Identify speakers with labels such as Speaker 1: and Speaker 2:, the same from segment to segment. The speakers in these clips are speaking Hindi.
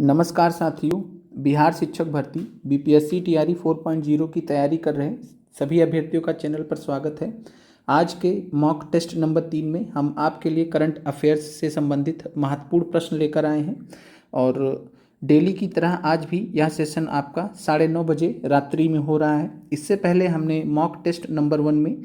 Speaker 1: नमस्कार साथियों। बिहार शिक्षक भर्ती बीपीएससी टीआरई 4.0 की तैयारी कर रहे सभी अभ्यर्थियों का चैनल पर स्वागत है। आज के मॉक टेस्ट नंबर 3 में हम आपके लिए करंट अफेयर्स से संबंधित महत्वपूर्ण प्रश्न लेकर आए हैं और डेली की तरह आज भी यह सेशन आपका 9:30 बजे रात्रि में हो रहा है। इससे पहले हमने मॉक टेस्ट नंबर 1 में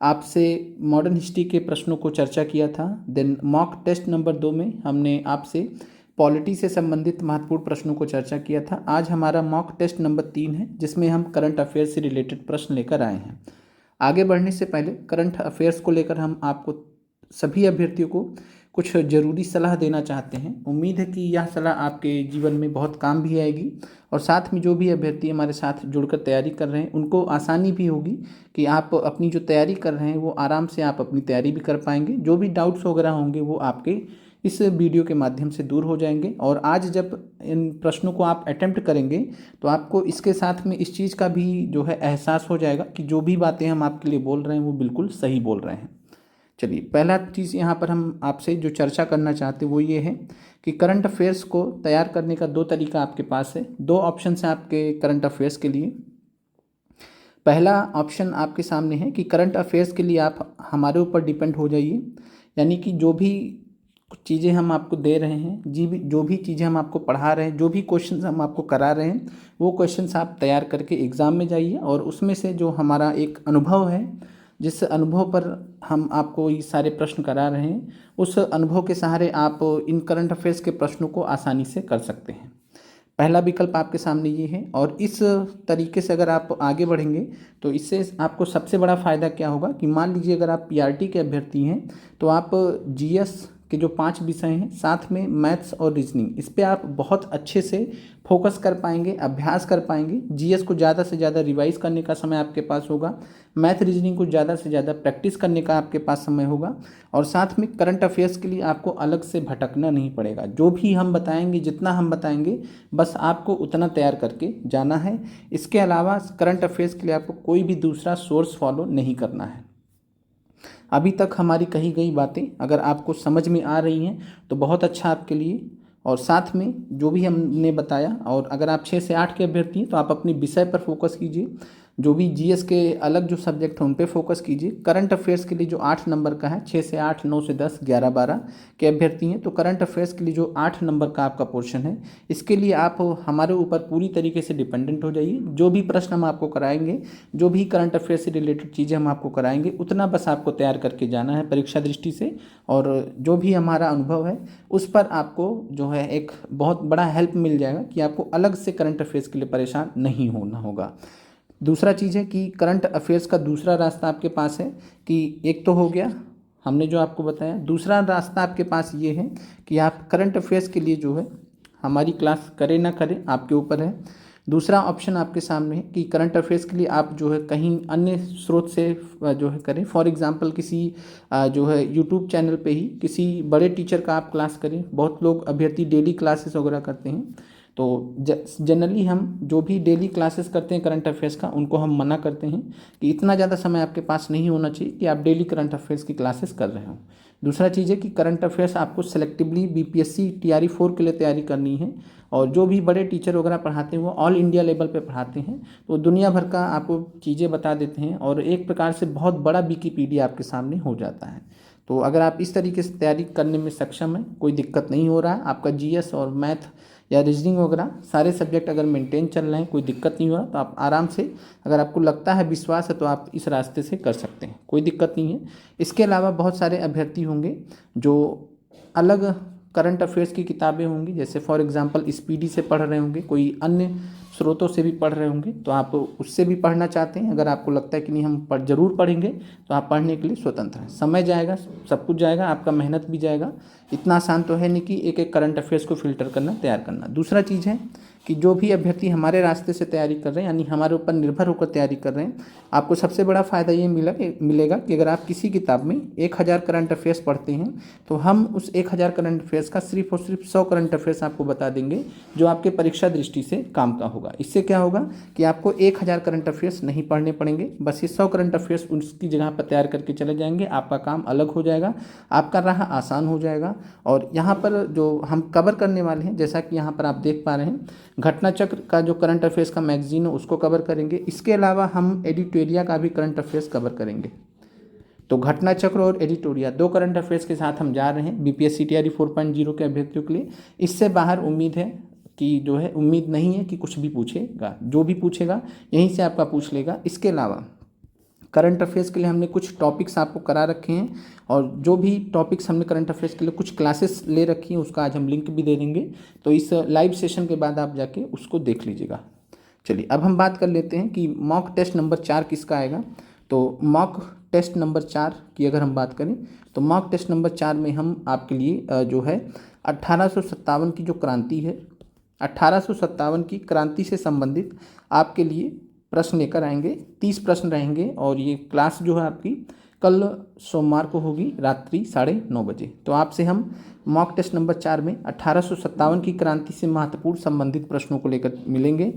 Speaker 1: आपसे मॉडर्न हिस्ट्री के प्रश्नों को चर्चा किया था। देन मॉक टेस्ट नंबर 2 में हमने आपसे पॉलिटी से संबंधित महत्वपूर्ण प्रश्नों को चर्चा किया था। आज हमारा मॉक टेस्ट नंबर 3 है जिसमें हम करंट अफेयर्स से रिलेटेड प्रश्न लेकर आए हैं। आगे बढ़ने से पहले करंट अफेयर्स को लेकर हम आपको सभी अभ्यर्थियों को कुछ ज़रूरी सलाह देना चाहते हैं। उम्मीद है कि यह सलाह आपके जीवन में बहुत काम भी आएगी और साथ में जो भी अभ्यर्थी हमारे साथ जुड़कर तैयारी कर रहे हैं उनको आसानी भी होगी कि आप अपनी जो तैयारी कर रहे हैं वो आराम से आप अपनी तैयारी भी कर पाएंगे। जो भी डाउट्स वगैरह होंगे वो आपके इस वीडियो के माध्यम से दूर हो जाएंगे और आज जब इन प्रश्नों को आप अटेम्प्ट करेंगे तो आपको इसके साथ में इस चीज़ का भी जो है एहसास हो जाएगा कि जो भी बातें हम आपके लिए बोल रहे हैं वो बिल्कुल सही बोल रहे हैं। चलिए, पहला चीज़ यहाँ पर हम आपसे जो चर्चा करना चाहते हैं वो ये है कि करंट अफेयर्स को तैयार करने का 2 तरीका आपके पास है। 2 ऑप्शन हैं आपके करंट अफेयर्स के लिए। पहला ऑप्शन आपके सामने है कि करंट अफेयर्स के लिए आप हमारे ऊपर डिपेंड हो जाइए, यानी कि जो भी चीज़ें हम आपको दे रहे हैं, जो भी चीज़ें हम आपको पढ़ा रहे हैं, जो भी क्वेश्चंस हम आपको करा रहे हैं वो क्वेश्चंस आप तैयार करके एग्ज़ाम में जाइए और उसमें से जो हमारा एक अनुभव है, जिस अनुभव पर हम आपको ये सारे प्रश्न करा रहे हैं, उस अनुभव के सहारे आप इन करंट अफेयर्स के प्रश्नों को आसानी से कर सकते हैं। पहला विकल्प आपके सामने ये है और इस तरीके से अगर आप आगे बढ़ेंगे तो इससे आपको सबसे बड़ा फ़ायदा क्या होगा कि मान लीजिए अगर आप पीआरटी के अभ्यर्थी हैं तो आप जीएस के जो 5 विषय हैं साथ में मैथ्स और रीजनिंग, इस पे आप बहुत अच्छे से फोकस कर पाएंगे, अभ्यास कर पाएंगे। जीएस को ज़्यादा से ज़्यादा रिवाइज करने का समय आपके पास होगा, मैथ रीजनिंग को ज़्यादा से ज़्यादा प्रैक्टिस करने का आपके पास समय होगा और साथ में करंट अफेयर्स के लिए आपको अलग से भटकना नहीं पड़ेगा। जो भी हम बताएंगे, जितना हम बताएंगे, बस आपको उतना तैयार करके जाना है। इसके अलावा करंट अफेयर्स के लिए आपको कोई भी दूसरा सोर्स फॉलो नहीं करना है। अभी तक हमारी कही गई बातें अगर आपको समझ में आ रही हैं तो बहुत अच्छा आपके लिए, और साथ में जो भी हमने बताया, और अगर आप 6 से 8 के अभ्यर्थी हैं तो आप अपने विषय पर फोकस कीजिए। जो भी जीएस के अलग जो सब्जेक्ट हैं उन पे फोकस कीजिए। करंट अफेयर्स के लिए जो 8 नंबर का है, 6 से 8, 9 से 10, 11, 12 के अभ्यर्थी हैं तो करंट अफेयर्स के लिए जो 8 नंबर का आपका पोर्शन है, इसके लिए आप हमारे ऊपर पूरी तरीके से डिपेंडेंट हो जाइए। जो भी प्रश्न हम आपको कराएंगे, जो भी करंट अफेयर्स से रिलेटेड चीज़ें हम आपको कराएंगे, उतना बस आपको तैयार करके जाना है परीक्षा दृष्टि से, और जो भी हमारा अनुभव है उस पर आपको जो है एक बहुत बड़ा हेल्प मिल जाएगा कि आपको अलग से करंट अफेयर्स के लिए परेशान नहीं होना होगा। दूसरा चीज़ है कि करंट अफेयर्स का दूसरा रास्ता आपके पास है कि एक तो हो गया हमने जो आपको बताया, दूसरा रास्ता आपके पास ये है कि आप करंट अफेयर्स के लिए जो है हमारी क्लास करें ना करें आपके ऊपर है। दूसरा ऑप्शन आपके सामने है कि करंट अफेयर्स के लिए आप जो है कहीं अन्य स्रोत से जो है करें। फॉर एग्जांपल किसी जो है यूट्यूब चैनल पे ही किसी बड़े टीचर का आप क्लास करें। बहुत लोग अभ्यर्थी डेली क्लासेस वगैरह करते हैं, तो जनरली हम जो भी डेली क्लासेस करते हैं करंट अफेयर्स का, उनको हम मना करते हैं कि इतना ज़्यादा समय आपके पास नहीं होना चाहिए कि आप डेली करंट अफेयर्स की क्लासेस कर रहे हो। दूसरा चीज़ है कि करंट अफेयर्स आपको सेलेक्टिवली बीपीएससी टीआरई 4 के लिए तैयारी करनी है, और जो भी बड़े टीचर वगैरह पढ़ाते हैं वो ऑल इंडिया लेवल पे पढ़ाते हैं, तो दुनिया भर का आपको चीज़ें बता देते हैं और एक प्रकार से बहुत बड़ा विकिपीडिया आपके सामने हो जाता है। तो अगर आप इस तरीके से तैयारी करने में सक्षम हैं, कोई दिक्कत नहीं हो रहा है, आपका जीएस और मैथ या रीजनिंग वगैरह सारे सब्जेक्ट अगर मेंटेन चल रहे हैं, कोई दिक्कत नहीं हो रहा, तो आप आराम से, अगर आपको लगता है, विश्वास है, तो आप इस रास्ते से कर सकते हैं, कोई दिक्कत नहीं है। इसके अलावा बहुत सारे अभ्यर्थी होंगे जो अलग करंट अफेयर्स की किताबें होंगी, जैसे फॉर एग्जांपल स्पीडी से पढ़ रहे होंगे, कोई अन्य स्रोतों से भी पढ़ रहे होंगे, तो आप उससे भी पढ़ना चाहते हैं। अगर आपको लगता है कि नहीं हम जरूर पढ़ेंगे, तो आप पढ़ने के लिए स्वतंत्र हैं। समय जाएगा, सब कुछ जाएगा, आपका मेहनत भी जाएगा। इतना आसान तो है नहीं कि एक एक करंट अफेयर्स को फिल्टर करना, तैयार करना। दूसरा चीज़ है कि जो भी अभ्यर्थी हमारे रास्ते से तैयारी कर रहे हैं, यानी हमारे ऊपर निर्भर होकर तैयारी कर रहे हैं, आपको सबसे बड़ा फ़ायदा ये मिलेगा कि अगर आप किसी किताब में 1000 करंट अफेयर्स पढ़ते हैं तो हम उस 1000 करंट अफेयर्स का सिर्फ और सिर्फ 100 करंट अफेयर्स आपको बता देंगे जो आपके परीक्षा दृष्टि से काम का होगा। होगा। इससे क्या होगा कि आपको 1000 करंट अफेयर्स नहीं पढ़ने पड़ेंगे, बस ये 100 करंट अफेयर्स उसकी जगह पर तैयार करके चले जाएंगे, आपका काम अलग हो जाएगा, आपका राह आसान हो जाएगा। और यहाँ पर जो हम कवर करने वाले हैं, जैसा कि यहाँ पर आप देख पा रहे हैं, घटना चक्र का जो करंट अफेयर्स का मैगजीन है उसको कवर करेंगे। इसके अलावा हम एडिटोरिया का भी करंट अफेयर्स कवर करेंगे। तो घटना चक्र और एडिटोरिया 2 करंट अफेयर्स के साथ हम जा रहे हैं बीपीएससी टीआरई 4.0 के अभ्यर्थियों के लिए। इससे बाहर उम्मीद है कि जो है उम्मीद नहीं है कि कुछ भी पूछेगा, जो भी पूछेगा यहीं से आपका पूछ लेगा। इसके अलावा करंट अफेयर्स के लिए हमने कुछ टॉपिक्स आपको करा रखे हैं, और जो भी टॉपिक्स हमने करंट अफेयर्स के लिए कुछ क्लासेस ले रखी हैं उसका आज हम लिंक भी दे देंगे, तो इस लाइव सेशन के बाद आप जाके उसको देख लीजिएगा। चलिए अब हम बात कर लेते हैं कि मॉक टेस्ट नंबर 4 किसका आएगा। तो मॉक टेस्ट नंबर 4 की अगर हम बात करें तो मॉक टेस्ट नंबर 4 में हम आपके लिए जो है 1857 की जो क्रांति है, 1857 की क्रांति से संबंधित आपके लिए प्रश्न लेकर आएंगे। 30 प्रश्न रहेंगे और ये क्लास जो है आपकी कल सोमवार को होगी रात्रि 9:30 बजे। तो आपसे हम मॉक टेस्ट नंबर 4 में 1857 की क्रांति से महत्वपूर्ण संबंधित प्रश्नों को लेकर मिलेंगे,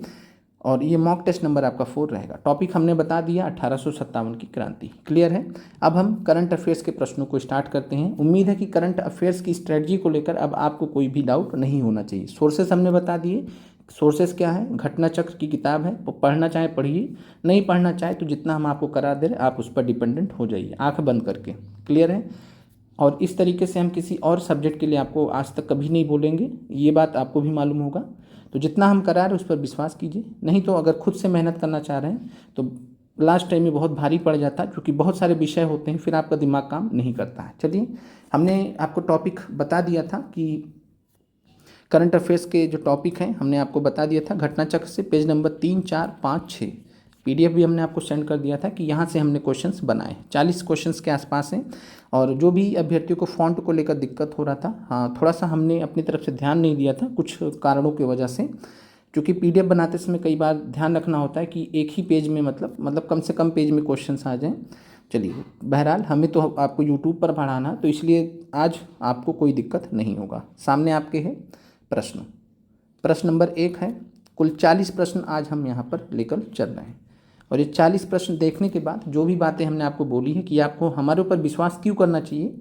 Speaker 1: और ये मॉक टेस्ट नंबर आपका 4 रहेगा। टॉपिक हमने बता दिया 1857 की क्रांति, क्लियर है। अब हम करंट अफेयर्स के प्रश्नों को स्टार्ट करते हैं। उम्मीद है कि करंट अफेयर्स की स्ट्रेटजी को लेकर अब आपको कोई भी डाउट नहीं होना चाहिए। सोर्सेस हमने बता दिए, सोर्सेस क्या है, घटना चक्र की किताब है, पढ़ना चाहे पढ़िए, नहीं पढ़ना चाहे तो जितना हम आपको करा दे रहे आप उस पर डिपेंडेंट हो जाइए आंख बंद करके, क्लियर है। और इस तरीके से हम किसी और सब्जेक्ट के लिए आपको आज तक कभी नहीं बोलेंगे, ये बात आपको भी मालूम होगा। तो जितना हम करा रहे हैं उस पर विश्वास कीजिए, नहीं तो अगर खुद से मेहनत करना चाह रहे हैं तो लास्ट टाइम में बहुत भारी पड़ जाता है, क्योंकि बहुत सारे विषय होते हैं, फिर आपका दिमाग काम नहीं करता है। चलिए हमने आपको टॉपिक बता दिया था कि करंट अफेयर्स के जो टॉपिक हैं हमने आपको बता दिया था घटना चक्र से, पेज नंबर 3, 4, 5, 6 पीडीएफ भी हमने आपको सेंड कर दिया था कि यहाँ से हमने क्वेश्चंस बनाए। 40 क्वेश्चंस के आसपास हैं। और जो भी अभ्यर्थियों को फॉन्ट को लेकर दिक्कत हो रहा था, हाँ थोड़ा सा हमने अपनी तरफ से ध्यान नहीं दिया था कुछ कारणों की वजह से, क्योंकि पीडीएफ बनाते समय कई बार ध्यान रखना होता है कि एक ही पेज में मतलब कम से कम पेज में क्वेश्चंस आ जाएँ। चलिए बहरहाल हमें तो आपको यूट्यूब पर पढ़ाना, तो इसलिए आज आपको कोई दिक्कत नहीं होगा। सामने आपके है प्रश्न नंबर 1 है। कुल 40 प्रश्न आज हम यहाँ पर लेकर चल रहे हैं, और ये 40 प्रश्न देखने के बाद जो भी बातें हमने आपको बोली है कि आपको हमारे ऊपर विश्वास क्यों करना चाहिए,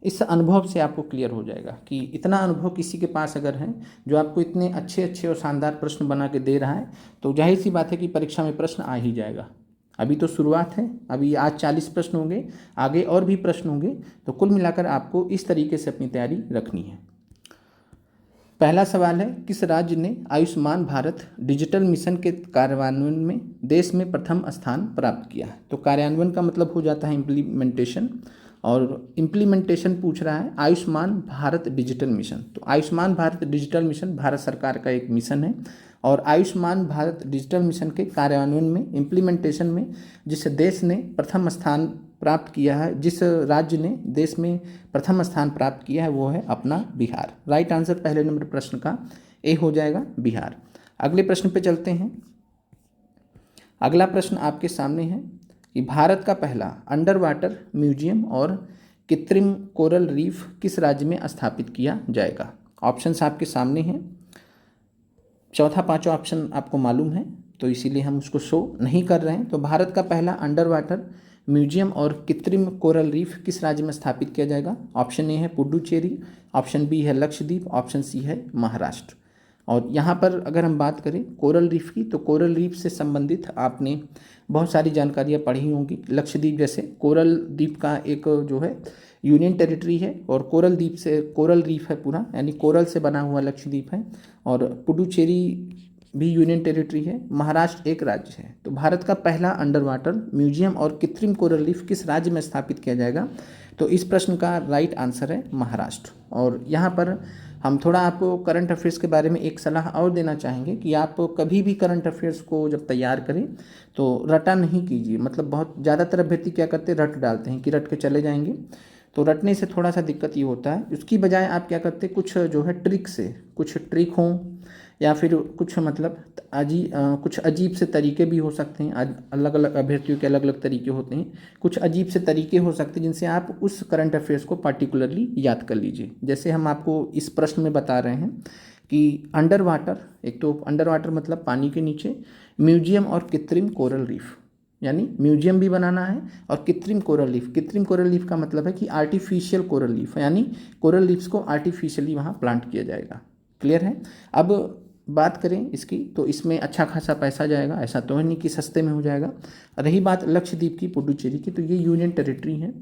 Speaker 1: इस अनुभव से आपको क्लियर हो जाएगा कि इतना अनुभव किसी के पास अगर है जो आपको इतने अच्छे अच्छे और शानदार प्रश्न बना के दे रहा है, तो जाहिर सी बात है कि परीक्षा में प्रश्न आ ही जाएगा। अभी तो शुरुआत है, अभी आज 40 प्रश्न होंगे, आगे और भी प्रश्न होंगे, तो कुल मिलाकर आपको इस तरीके से अपनी तैयारी रखनी है। पहला सवाल है, किस राज्य ने आयुष्मान भारत डिजिटल मिशन के कार्यान्वयन में देश में प्रथम स्थान प्राप्त किया है। तो कार्यान्वयन का मतलब हो जाता है इम्प्लीमेंटेशन, और इम्प्लीमेंटेशन पूछ रहा है आयुष्मान भारत डिजिटल मिशन। तो आयुष्मान भारत डिजिटल मिशन भारत सरकार का एक मिशन है, और आयुष्मान भारत डिजिटल मिशन के कार्यान्वयन में, इम्प्लीमेंटेशन में जिस देश ने प्रथम स्थान प्राप्त किया है, जिस राज्य ने देश में प्रथम स्थान प्राप्त किया है वो है अपना बिहार। राइट आंसर पहले नंबर प्रश्न का ए हो जाएगा, बिहार। अगले प्रश्न पे चलते हैं। अगला प्रश्न आपके सामने है कि भारत का पहला अंडर वाटर म्यूजियम और कृत्रिम कोरल रीफ किस राज्य में स्थापित किया जाएगा। ऑप्शंस आपके सामने हैं, चौथा पांचवा ऑप्शन आपको मालूम है तो इसीलिए हम उसको शो नहीं कर रहे हैं। तो भारत का पहला अंडर वाटर म्यूजियम और कृत्रिम कोरल रीफ किस राज्य में स्थापित किया जाएगा। ऑप्शन ए है पुडुचेरी, ऑप्शन बी है लक्षद्वीप, ऑप्शन सी है महाराष्ट्र। और यहाँ पर अगर हम बात करें कोरल रीफ की, तो कोरल रीफ से संबंधित आपने बहुत सारी जानकारियाँ पढ़ी होंगी। लक्षद्वीप जैसे कोरल द्वीप का एक जो है यूनियन टेरिटरी है, और कोरल द्वीप से कोरल रीफ है पूरा, यानी कोरल से बना हुआ लक्षद्वीप है, और पुडुचेरी भी यूनियन टेरिटरी है, महाराष्ट्र एक राज्य है। तो भारत का पहला अंडर वाटर म्यूजियम और कृत्रिम कोरल रीफ किस राज्य में स्थापित किया जाएगा। तो इस प्रश्न का राइट आंसर है महाराष्ट्र। और यहाँ पर हम थोड़ा आपको करंट अफेयर्स के बारे में एक सलाह और देना चाहेंगे कि आप कभी भी करंट अफेयर्स को जब तैयार करें तो रटा नहीं कीजिए। मतलब बहुत ज़्यादातर अभ्यर्थी क्या करते हैं, रट डालते हैं कि रट के चले जाएंगे, तो रटने से थोड़ा सा दिक्कत ये होता है। उसकी बजाय आप क्या करते हैं, कुछ जो है ट्रिक से, कुछ ट्रिक हों या फिर कुछ मतलब कुछ अजीब से तरीके भी हो सकते हैं। अलग अलग अभ्यर्थियों के अलग अलग तरीके होते हैं, कुछ अजीब से तरीके हो सकते हैं जिनसे आप उस करंट अफेयर्स को पार्टिकुलरली याद कर लीजिए। जैसे हम आपको इस प्रश्न में बता रहे हैं कि अंडर वाटर, एक तो अंडर वाटर मतलब पानी के नीचे, म्यूजियम और कृत्रिम कोरल रीफ, यानी म्यूजियम भी बनाना है और कृत्रिम कोरल रीफ। कृत्रिम कोरल रीफ का मतलब है कि आर्टिफिशियल कोरल रीफ, यानी कोरल रीफ्स को आर्टिफिशियली वहाँ प्लांट किया जाएगा। क्लियर है। अब बात करें इसकी, तो इसमें अच्छा खासा पैसा जाएगा, ऐसा तो है नहीं कि सस्ते में हो जाएगा। रही बात लक्षद्वीप की, पुडुचेरी की, तो ये यूनियन टेरिटरी है,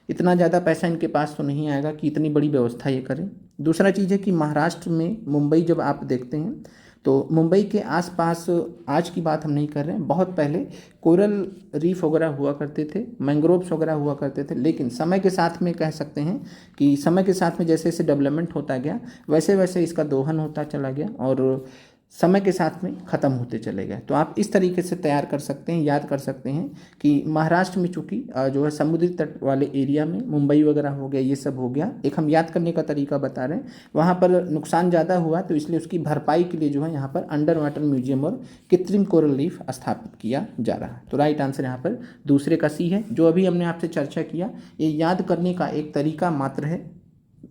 Speaker 1: इतना ज़्यादा पैसा इनके पास तो नहीं आएगा कि इतनी बड़ी व्यवस्था ये करें। दूसरा चीज़ है कि महाराष्ट्र में मुंबई जब आप देखते हैं तो मुंबई के आसपास, आज की बात हम नहीं कर रहे हैं, बहुत पहले कोरल रीफ वगैरह हुआ करते थे, मैंग्रोव्स वगैरह हुआ करते थे, लेकिन समय के साथ में कह सकते हैं कि समय के साथ में जैसे जैसे डेवलपमेंट होता गया वैसे वैसे इसका दोहन होता चला गया और समय के साथ में ख़त्म होते चले गए। तो आप इस तरीके से तैयार कर सकते हैं, याद कर सकते हैं कि महाराष्ट्र में चूँकि जो है समुद्री तट वाले एरिया में मुंबई वगैरह हो गया, ये सब हो गया, एक हम याद करने का तरीका बता रहे हैं, वहाँ पर नुकसान ज़्यादा हुआ तो इसलिए उसकी भरपाई के लिए जो है यहाँ पर अंडर वाटर म्यूजियम और कृत्रिम कोरल रीफ स्थापित किया जा रहा है। तो राइट आंसर यहाँ पर दूसरे का सी है। जो अभी हमने आपसे चर्चा किया ये याद करने का एक तरीका मात्र है,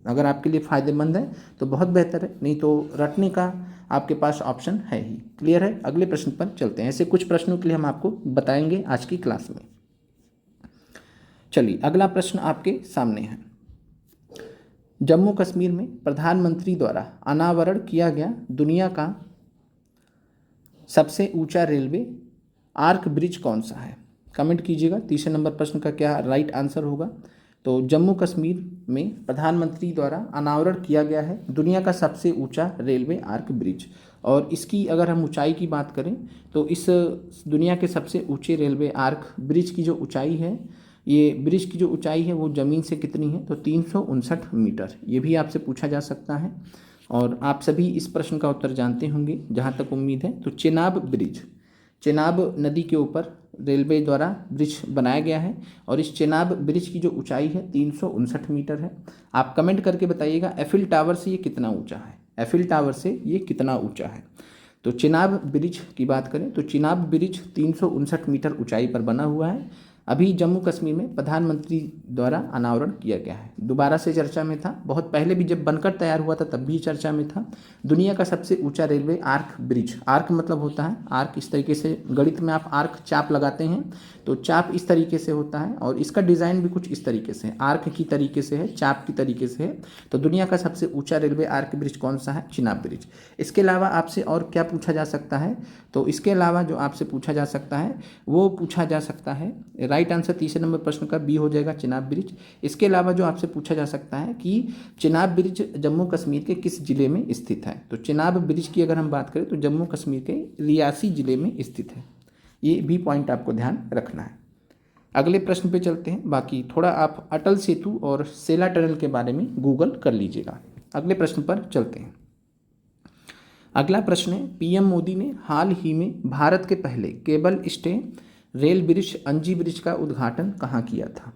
Speaker 1: अगर आपके लिए फ़ायदेमंद है तो बहुत बेहतर है, नहीं तो रटने का आपके पास ऑप्शन है ही। क्लियर है। अगले प्रश्न पर चलते हैं। ऐसे कुछ प्रश्नों के लिए हम आपको बताएंगे आज की क्लास में। चलिए अगला प्रश्न आपके सामने है। जम्मू कश्मीर में प्रधानमंत्री द्वारा अनावरण किया गया दुनिया का सबसे ऊंचा रेलवे आर्क ब्रिज कौन सा है? कमेंट कीजिएगा तीसरे नंबर प्रश्न का क्या राइट आंसर होगा। तो जम्मू कश्मीर में प्रधानमंत्री द्वारा अनावरण किया गया है दुनिया का सबसे ऊंचा रेलवे आर्क ब्रिज, और इसकी अगर हम ऊंचाई की बात करें तो इस दुनिया के सबसे ऊंचे रेलवे आर्क ब्रिज की जो ऊंचाई है, ये ब्रिज की जो ऊंचाई है वो ज़मीन से कितनी है? तो 359 मीटर। ये भी आपसे पूछा जा सकता है और आप सभी इस प्रश्न का उत्तर जानते होंगे जहाँ तक उम्मीद है। तो चेनाब ब्रिज, चेनाब नदी के ऊपर रेलवे द्वारा ब्रिज बनाया गया है और इस चेनाब ब्रिज की जो ऊंचाई है 359 मीटर है। आप कमेंट करके बताइएगा एफिल टावर से ये कितना ऊंचा है, एफिल टावर से ये कितना ऊंचा है। तो चेनाब ब्रिज की बात करें तो चेनाब ब्रिज 359 मीटर ऊंचाई पर बना हुआ है। अभी जम्मू कश्मीर में प्रधानमंत्री द्वारा अनावरण किया गया है। दोबारा से चर्चा में था, बहुत पहले भी जब बनकर तैयार हुआ था तब भी चर्चा में था। दुनिया का सबसे ऊंचा रेलवे आर्क ब्रिज, आर्क मतलब होता है आर्क, इस तरीके से गणित में आप आर्क चाप लगाते हैं तो चाप इस तरीके से होता है और इसका डिज़ाइन भी कुछ इस तरीके से है, आर्क की तरीके से है, चाप की तरीके से है। तो दुनिया का सबसे ऊंचा रेलवे आर्क ब्रिज कौन सा है? चेनाब ब्रिज। इसके अलावा आपसे और क्या पूछा जा सकता है? तो इसके अलावा जो आपसे पूछा जा सकता है वो पूछा जा सकता है, राइट आंसर तीसरे नंबर प्रश्न का बी हो जाएगा, चेनाब ब्रिज। इसके अलावा जो आपसे पूछा जा सकता है कि चेनाब ब्रिज जम्मू कश्मीर के किस जिले में स्थित है? तो चेनाब ब्रिज की अगर हम बात करें तो जम्मू कश्मीर के रियासी जिले में स्थित है। ये भी पॉइंट आपको ध्यान रखना है। अगले प्रश्न पे चलते हैं। बाकी थोड़ा आप अटल सेतु और सेला टनल के बारे में गूगल कर लीजिएगा। अगले प्रश्न पर चलते हैं। अगला प्रश्न है, पीएम मोदी ने हाल ही में भारत के पहले केबल स्टे रेल ब्रिज अंजी ब्रिज का उद्घाटन कहाँ किया था?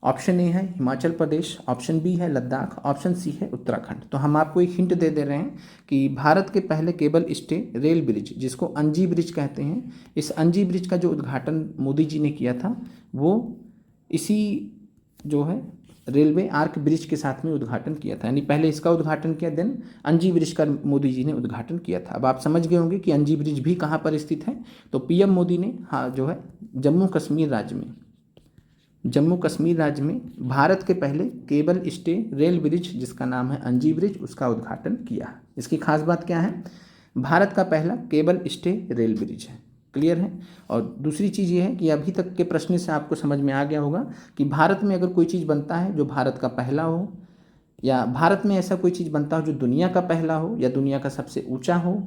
Speaker 1: ऑप्शन ए है हिमाचल प्रदेश, ऑप्शन बी है लद्दाख, ऑप्शन सी है उत्तराखंड। तो हम आपको एक हिंट दे रहे हैं कि भारत के पहले केबल स्टे रेल ब्रिज, जिसको अंजी ब्रिज कहते हैं, इस अंजी ब्रिज का जो उद्घाटन मोदी जी ने किया था वो इसी जो है रेलवे आर्क ब्रिज के साथ में उद्घाटन किया था। यानी पहले इसका उद्घाटन किया, देन अंजी ब्रिज का मोदी जी ने उद्घाटन किया था। अब आप समझ गए होंगे कि अंजी ब्रिज भी कहाँ पर स्थित है। तो पीएम मोदी ने जो है जम्मू कश्मीर राज्य में भारत के पहले केबल स्टे रेल ब्रिज जिसका नाम है अंजी ब्रिज, उसका उद्घाटन किया। इसकी खास बात क्या है? भारत का पहला केबल स्टे रेल ब्रिज है। क्लियर है। और दूसरी चीज़ ये है कि अभी तक के प्रश्न से आपको समझ में आ गया होगा कि भारत में अगर कोई चीज़ बनता है जो भारत का पहला हो, या भारत में ऐसा कोई चीज़ बनता हो जो दुनिया का पहला हो, या दुनिया का सबसे ऊंचा हो,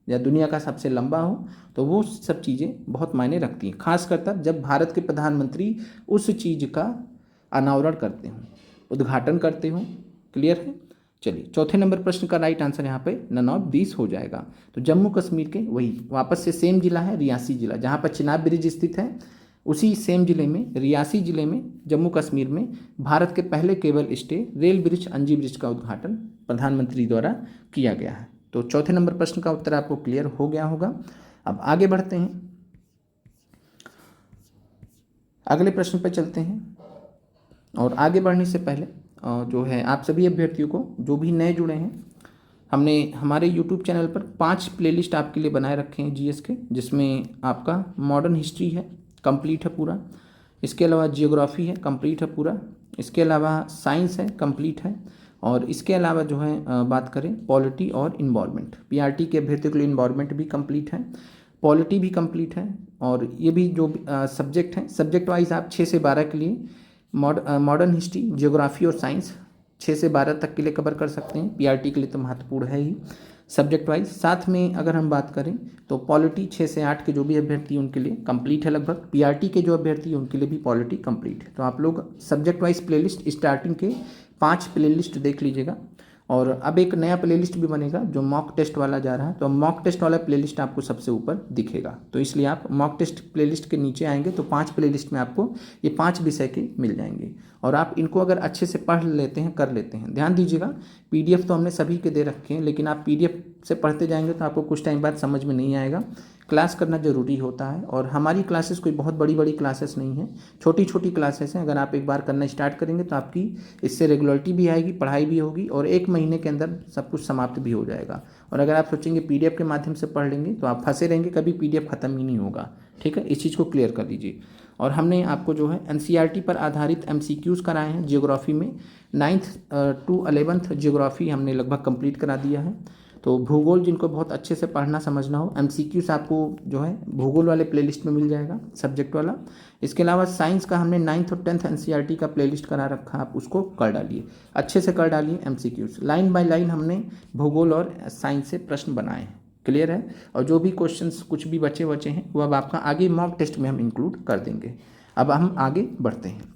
Speaker 1: या दुनिया का सबसे लंबा हो, तो वो सब चीज़ें बहुत मायने रखती हैं, खासकर तब जब भारत के प्रधानमंत्री उस चीज़ का अनावरण करते हों, उद्घाटन करते हों। क्लियर है। चलिए चौथे नंबर प्रश्न का राइट आंसर यहाँ पे नन ऑफ दिस हो जाएगा। तो जम्मू कश्मीर के वही वापस से सेम जिला है रियासी जिला, जहाँ पर चेनाब ब्रिज स्थित है, उसी सेम जिले में रियासी जिले में जम्मू कश्मीर में भारत के पहले केबल स्टे रेल ब्रिज अंजी ब्रिज का उद्घाटन प्रधानमंत्री द्वारा किया गया है। तो चौथे नंबर प्रश्न का उत्तर आपको क्लियर हो गया होगा। अब आगे बढ़ते हैं, अगले प्रश्न पर चलते हैं। और आगे बढ़ने से पहले जो है आप सभी अभ्यर्थियों को, जो भी नए जुड़े हैं, हमने हमारे यूट्यूब चैनल पर 5 प्लेलिस्ट आपके लिए बनाए रखे हैं जीएस के, जिसमें आपका मॉडर्न हिस्ट्री है, कंप्लीट है पूरा। इसके अलावा जियोग्राफी है, कंप्लीट है पूरा। इसके अलावा साइंस है, कंप्लीट है। और इसके अलावा जो है बात करें पॉलिटी और इन्वॉल्वमेंट, पीआरटी के अभ्यर्थियों के लिए इन्वॉल्वमेंट भी कंप्लीट है, पॉलिटी भी कंप्लीट है। और ये भी जो सब्जेक्ट हैं, सब्जेक्ट वाइज आप 6 से 12 के लिए मॉडर्न हिस्ट्री, जियोग्राफी और साइंस 6 से 12 तक के लिए कवर कर सकते हैं। पीआरटी के लिए तो महत्वपूर्ण है ही सब्जेक्ट वाइज। साथ में अगर हम बात करें तो पॉलिटी 6 से 8 के जो भी अभ्यर्थी हैं उनके लिए कंप्लीट है लगभग। पीआरटी के जो अभ्यर्थी हैं उनके लिए भी पॉलिटी कंप्लीट है। तो आप लोग सब्जेक्ट वाइज प्लेलिस्ट स्टार्टिंग के 5 प्लेलिस्ट देख लीजिएगा। और अब एक नया प्लेलिस्ट भी बनेगा जो मॉक टेस्ट वाला जा रहा है, तो मॉक टेस्ट वाला प्लेलिस्ट आपको सबसे ऊपर दिखेगा। तो इसलिए आप मॉक टेस्ट प्लेलिस्ट के नीचे आएंगे तो 5 प्लेलिस्ट में आपको ये 5 विषय के मिल जाएंगे। और आप इनको अगर अच्छे से पढ़ लेते हैं, कर लेते हैं, ध्यान दीजिएगा, पीडीएफ तो हमने सभी के दे रखे हैं, लेकिन आप पीडीएफ से पढ़ते जाएंगे तो आपको कुछ टाइम बाद समझ में नहीं आएगा। क्लास करना ज़रूरी होता है। और हमारी क्लासेस कोई बहुत बड़ी बड़ी क्लासेस नहीं हैं, छोटी छोटी क्लासेस हैं। अगर आप एक बार करना स्टार्ट करेंगे तो आपकी इससे रेगुलरिटी भी आएगी, पढ़ाई भी होगी और 1 महीने के अंदर सब कुछ समाप्त भी हो जाएगा। और अगर आप सोचेंगे पीडीएफ के माध्यम से पढ़ लेंगे तो आप फंसे रहेंगे, कभी पीडीएफ ख़त्म ही नहीं होगा। ठीक है, इस चीज़ को क्लियर कर लीजिए। और हमने आपको जो है एनसीईआरटी पर आधारित एमसीक्यूज़ कराए हैं जियोग्राफी में। 9th to 11th जियोग्राफी हमने लगभग कंप्लीट करा दिया है। तो भूगोल जिनको बहुत अच्छे से पढ़ना समझना हो, एमसीक्यूज़ आपको जो है भूगोल वाले प्लेलिस्ट में मिल जाएगा, सब्जेक्ट वाला। इसके अलावा साइंस का हमने 9th और 10th एनसीईआरटी का प्लेलिस्ट करा रखा, आप उसको कर डालिए, अच्छे से कर डालिए एमसीक्यूज़। लाइन बाय लाइन हमने भूगोल और साइंस से प्रश्न बनाए हैं, क्लियर है। और जो भी क्वेश्चंस कुछ भी बचे हैं वो अब आपका आगे मॉक टेस्ट में हम इंक्लूड कर देंगे। अब हम आगे बढ़ते हैं।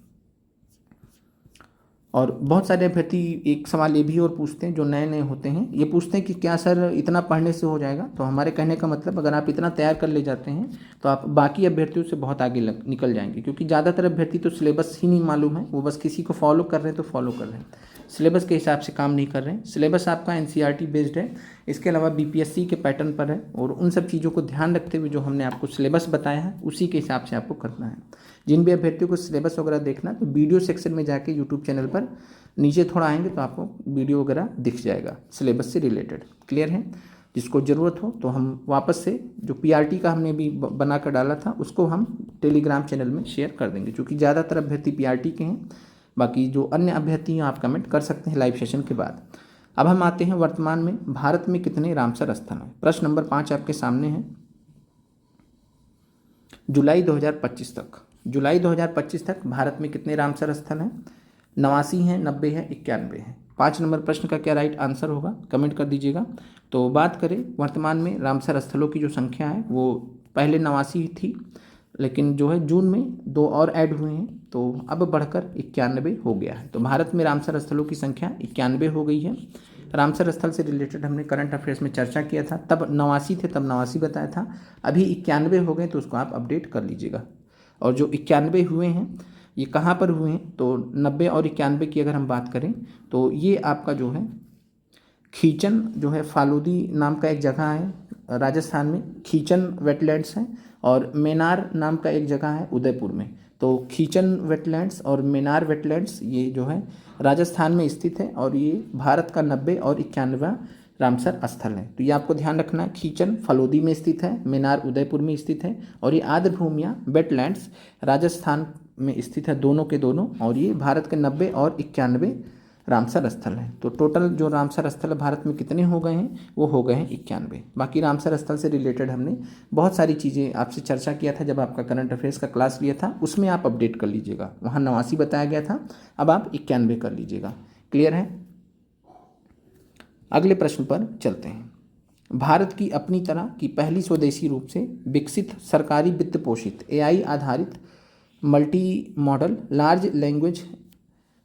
Speaker 1: और बहुत सारे अभ्यर्थी एक सवाल ये भी और पूछते हैं, जो नए नए होते हैं, ये पूछते हैं कि क्या सर इतना पढ़ने से हो जाएगा। तो हमारे कहने का मतलब, अगर आप इतना तैयार कर ले जाते हैं तो आप बाकी अभ्यर्थियों से बहुत आगे निकल जाएंगे। क्योंकि ज़्यादातर अभ्यर्थी तो सिलेबस ही नहीं मालूम है, वो बस किसी को फॉलो कर रहे हैं तो फॉलो कर रहे हैं, सिलेबस के हिसाब से काम नहीं कर रहे हैं। सिलेबस आपका एनसीईआरटी बेस्ड है, इसके अलावा बीपीएससी के पैटर्न पर है। और उन सब चीज़ों को ध्यान रखते हुए जो हमने आपको सिलेबस बताया है उसी के हिसाब से आपको करना है। जिन भी अभ्यर्थियों को सिलेबस वगैरह देखना है तो वीडियो सेक्शन में जाके यूट्यूब चैनल पर नीचे थोड़ा आएंगे तो आपको वीडियो वगैरह दिख जाएगा सिलेबस से रिलेटेड, क्लियर है। जिसको ज़रूरत हो तो हम वापस से जो पीआरटी का हमने भी बना कर डाला था उसको हम टेलीग्राम चैनल में शेयर कर देंगे, क्योंकि ज़्यादातर अभ्यर्थी पीआरटी के हैं। बाकी जो अन्य अभ्यर्थी हैं आप कमेंट कर सकते हैं लाइव सेशन के बाद। अब हम आते हैं वर्तमान में भारत में कितने रामसर स्थल हैं। प्रश्न नंबर 5 आपके सामने है। जुलाई 2025 तक भारत में कितने रामसर स्थल हैं? 89 हैं, 90 है, 91 है। 5 नंबर प्रश्न का क्या राइट आंसर होगा, कमेंट कर दीजिएगा। तो बात करें वर्तमान में रामसर स्थलों की जो संख्या है वो पहले 89 थी, लेकिन जो है जून में 2 और ऐड हुए हैं तो अब बढ़कर 91 हो गया है। तो भारत में रामसर स्थलों की संख्या 91 हो गई है। रामसर स्थल से रिलेटेड हमने करंट अफेयर्स में चर्चा किया था, तब 89 थे, तब 89 बताया था, अभी 91 हो गए, तो उसको आप अपडेट कर लीजिएगा। और जो 91 हुए हैं ये कहाँ पर हुए हैं, तो 90 और 91 की अगर हम बात करें तो ये आपका जो है खीचन जो है फालूदी नाम का एक जगह है राजस्थान में, खीचन वेटलैंड्स है। और मेनार नाम का एक जगह है उदयपुर में। तो खीचन वेटलैंड्स और मेनार वेटलैंड्स ये जो है राजस्थान में स्थित है और ये भारत का 90 और 91वां रामसर स्थल है। तो ये आपको ध्यान रखना है, खीचन फलोदी में स्थित है, मेनार उदयपुर में स्थित है और ये आर्द्र भूमियाँ वेटलैंड्स राजस्थान में स्थित है, दोनों के दोनों। और ये भारत के 90 और 91 रामसर स्थल है। तो टोटल जो रामसर स्थल भारत में कितने हो गए हैं, वो हो गए हैं 91। बाकी रामसर स्थल से रिलेटेड हमने बहुत सारी चीज़ें आपसे चर्चा किया था जब आपका करंट अफेयर्स का क्लास लिया था, उसमें आप अपडेट कर लीजिएगा। वहाँ 89 बताया गया था, अब आप 91 कर लीजिएगा, क्लियर है। अगले प्रश्न पर चलते हैं। भारत की अपनी तरह की पहली स्वदेशी रूप से विकसित सरकारी वित्त पोषित एआई आधारित multi modal large language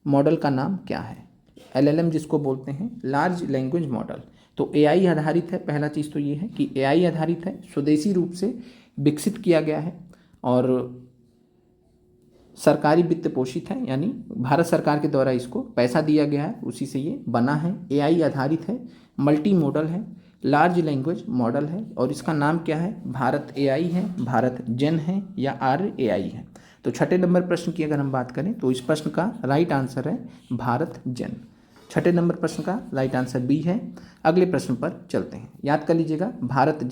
Speaker 1: model का नाम क्या है? एलएलएम जिसको बोलते हैं, लार्ज लैंग्वेज मॉडल। तो एआई आधारित है, पहला चीज़ तो ये है कि एआई आधारित है, स्वदेशी रूप से विकसित किया गया है और सरकारी वित्त पोषित है, यानी भारत सरकार के द्वारा इसको पैसा दिया गया है, उसी से ये बना है। एआई आधारित है, मल्टी मॉडल है, लार्ज लैंग्वेज मॉडल है और इसका नाम क्या है? भारत एआई है, भारत जेन है या आर्य एआई है। तो छठे नंबर प्रश्न की अगर हम बात करें तो इस प्रश्न का राइट आंसर है भारत जेन। छठे नंबर प्रश्न का राइट आंसर बी है। अगले प्रश्न पर चलते हैं। याद कर लीजिएगा, भारत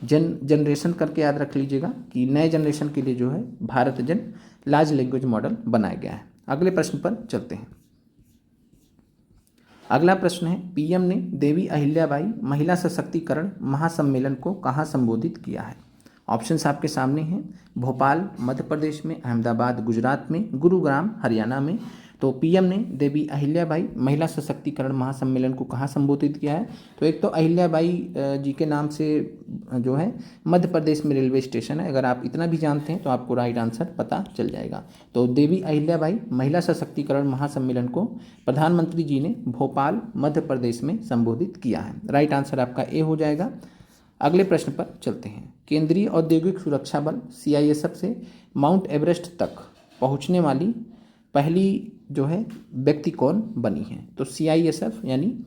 Speaker 1: जनरेशन करके याद रख लीजिएगा कि नए जनरेशन के लिए जो है भारत जन लार्ज लैंग्वेज मॉडल बनाया गया है। अगले प्रश्न पर चलते हैं। अगला प्रश्न है, पीएम ने देवी अहिल्याबाई महिला सशक्तिकरण महासम्मेलन को कहाँ संबोधित किया है? ऑप्शंस आपके सामने हैं। भोपाल मध्य प्रदेश में, अहमदाबाद गुजरात में, गुरुग्राम हरियाणा में। तो पीएम ने देवी अहिल्याबाई महिला सशक्तिकरण महासम्मेलन को कहाँ संबोधित किया है? तो एक तो अहिल्याबाई जी के नाम से जो है मध्य प्रदेश में रेलवे स्टेशन है। अगर आप इतना भी जानते हैं तो आपको राइट आंसर पता चल जाएगा। तो देवी अहिल्याबाई महिला सशक्तिकरण महासम्मेलन को प्रधानमंत्री जी ने भोपाल मध्य प्रदेश में संबोधित किया है। राइट आंसर आपका ए हो जाएगा। अगले प्रश्न पर चलते हैं। केंद्रीय औद्योगिक सुरक्षा बल CISF से माउंट एवरेस्ट तक पहुंचने वाली पहली जो है व्यक्ति कौन बनी है? तो CISF यानी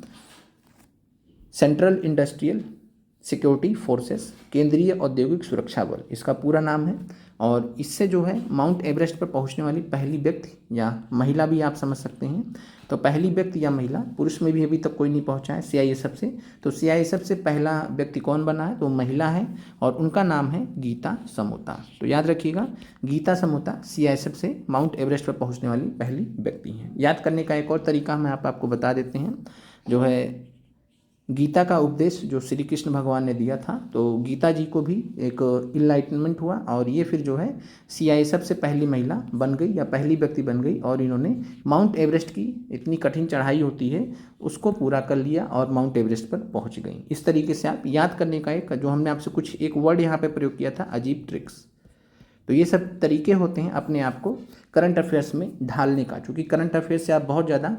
Speaker 1: सेंट्रल इंडस्ट्रियल सिक्योरिटी फोर्सेस, केंद्रीय औद्योगिक सुरक्षा बल इसका पूरा नाम है। और इससे जो है माउंट एवरेस्ट पर पहुंचने वाली पहली व्यक्ति या महिला भी आप समझ सकते हैं। तो पहली व्यक्ति या महिला, पुरुष में भी अभी तक कोई नहीं पहुंचा है CISF से। तो CISF से पहला व्यक्ति कौन बना है? तो महिला है और उनका नाम है गीता समोता। तो याद रखिएगा, गीता समोता CISF से माउंट एवरेस्ट पर पहुँचने वाली पहली व्यक्ति हैं। याद करने का एक और तरीका हम आपको बता देते हैं। जो है गीता का उपदेश जो श्री कृष्ण भगवान ने दिया था, तो गीता जी को भी एक इनलाइटनमेंट हुआ और ये फिर जो है CISF से पहली महिला बन गई या पहली व्यक्ति बन गई और इन्होंने माउंट एवरेस्ट की इतनी कठिन चढ़ाई होती है उसको पूरा कर लिया और माउंट एवरेस्ट पर पहुंच गई। इस तरीके से आप याद करने का एक जो हमने आपसे कुछ एक वर्ड यहाँ पर प्रयोग किया था, अजीब ट्रिक्स। तो ये सब तरीके होते हैं अपने आप को करंट अफेयर्स में ढालने का। चूँकि करंट अफेयर्स से आप बहुत ज़्यादा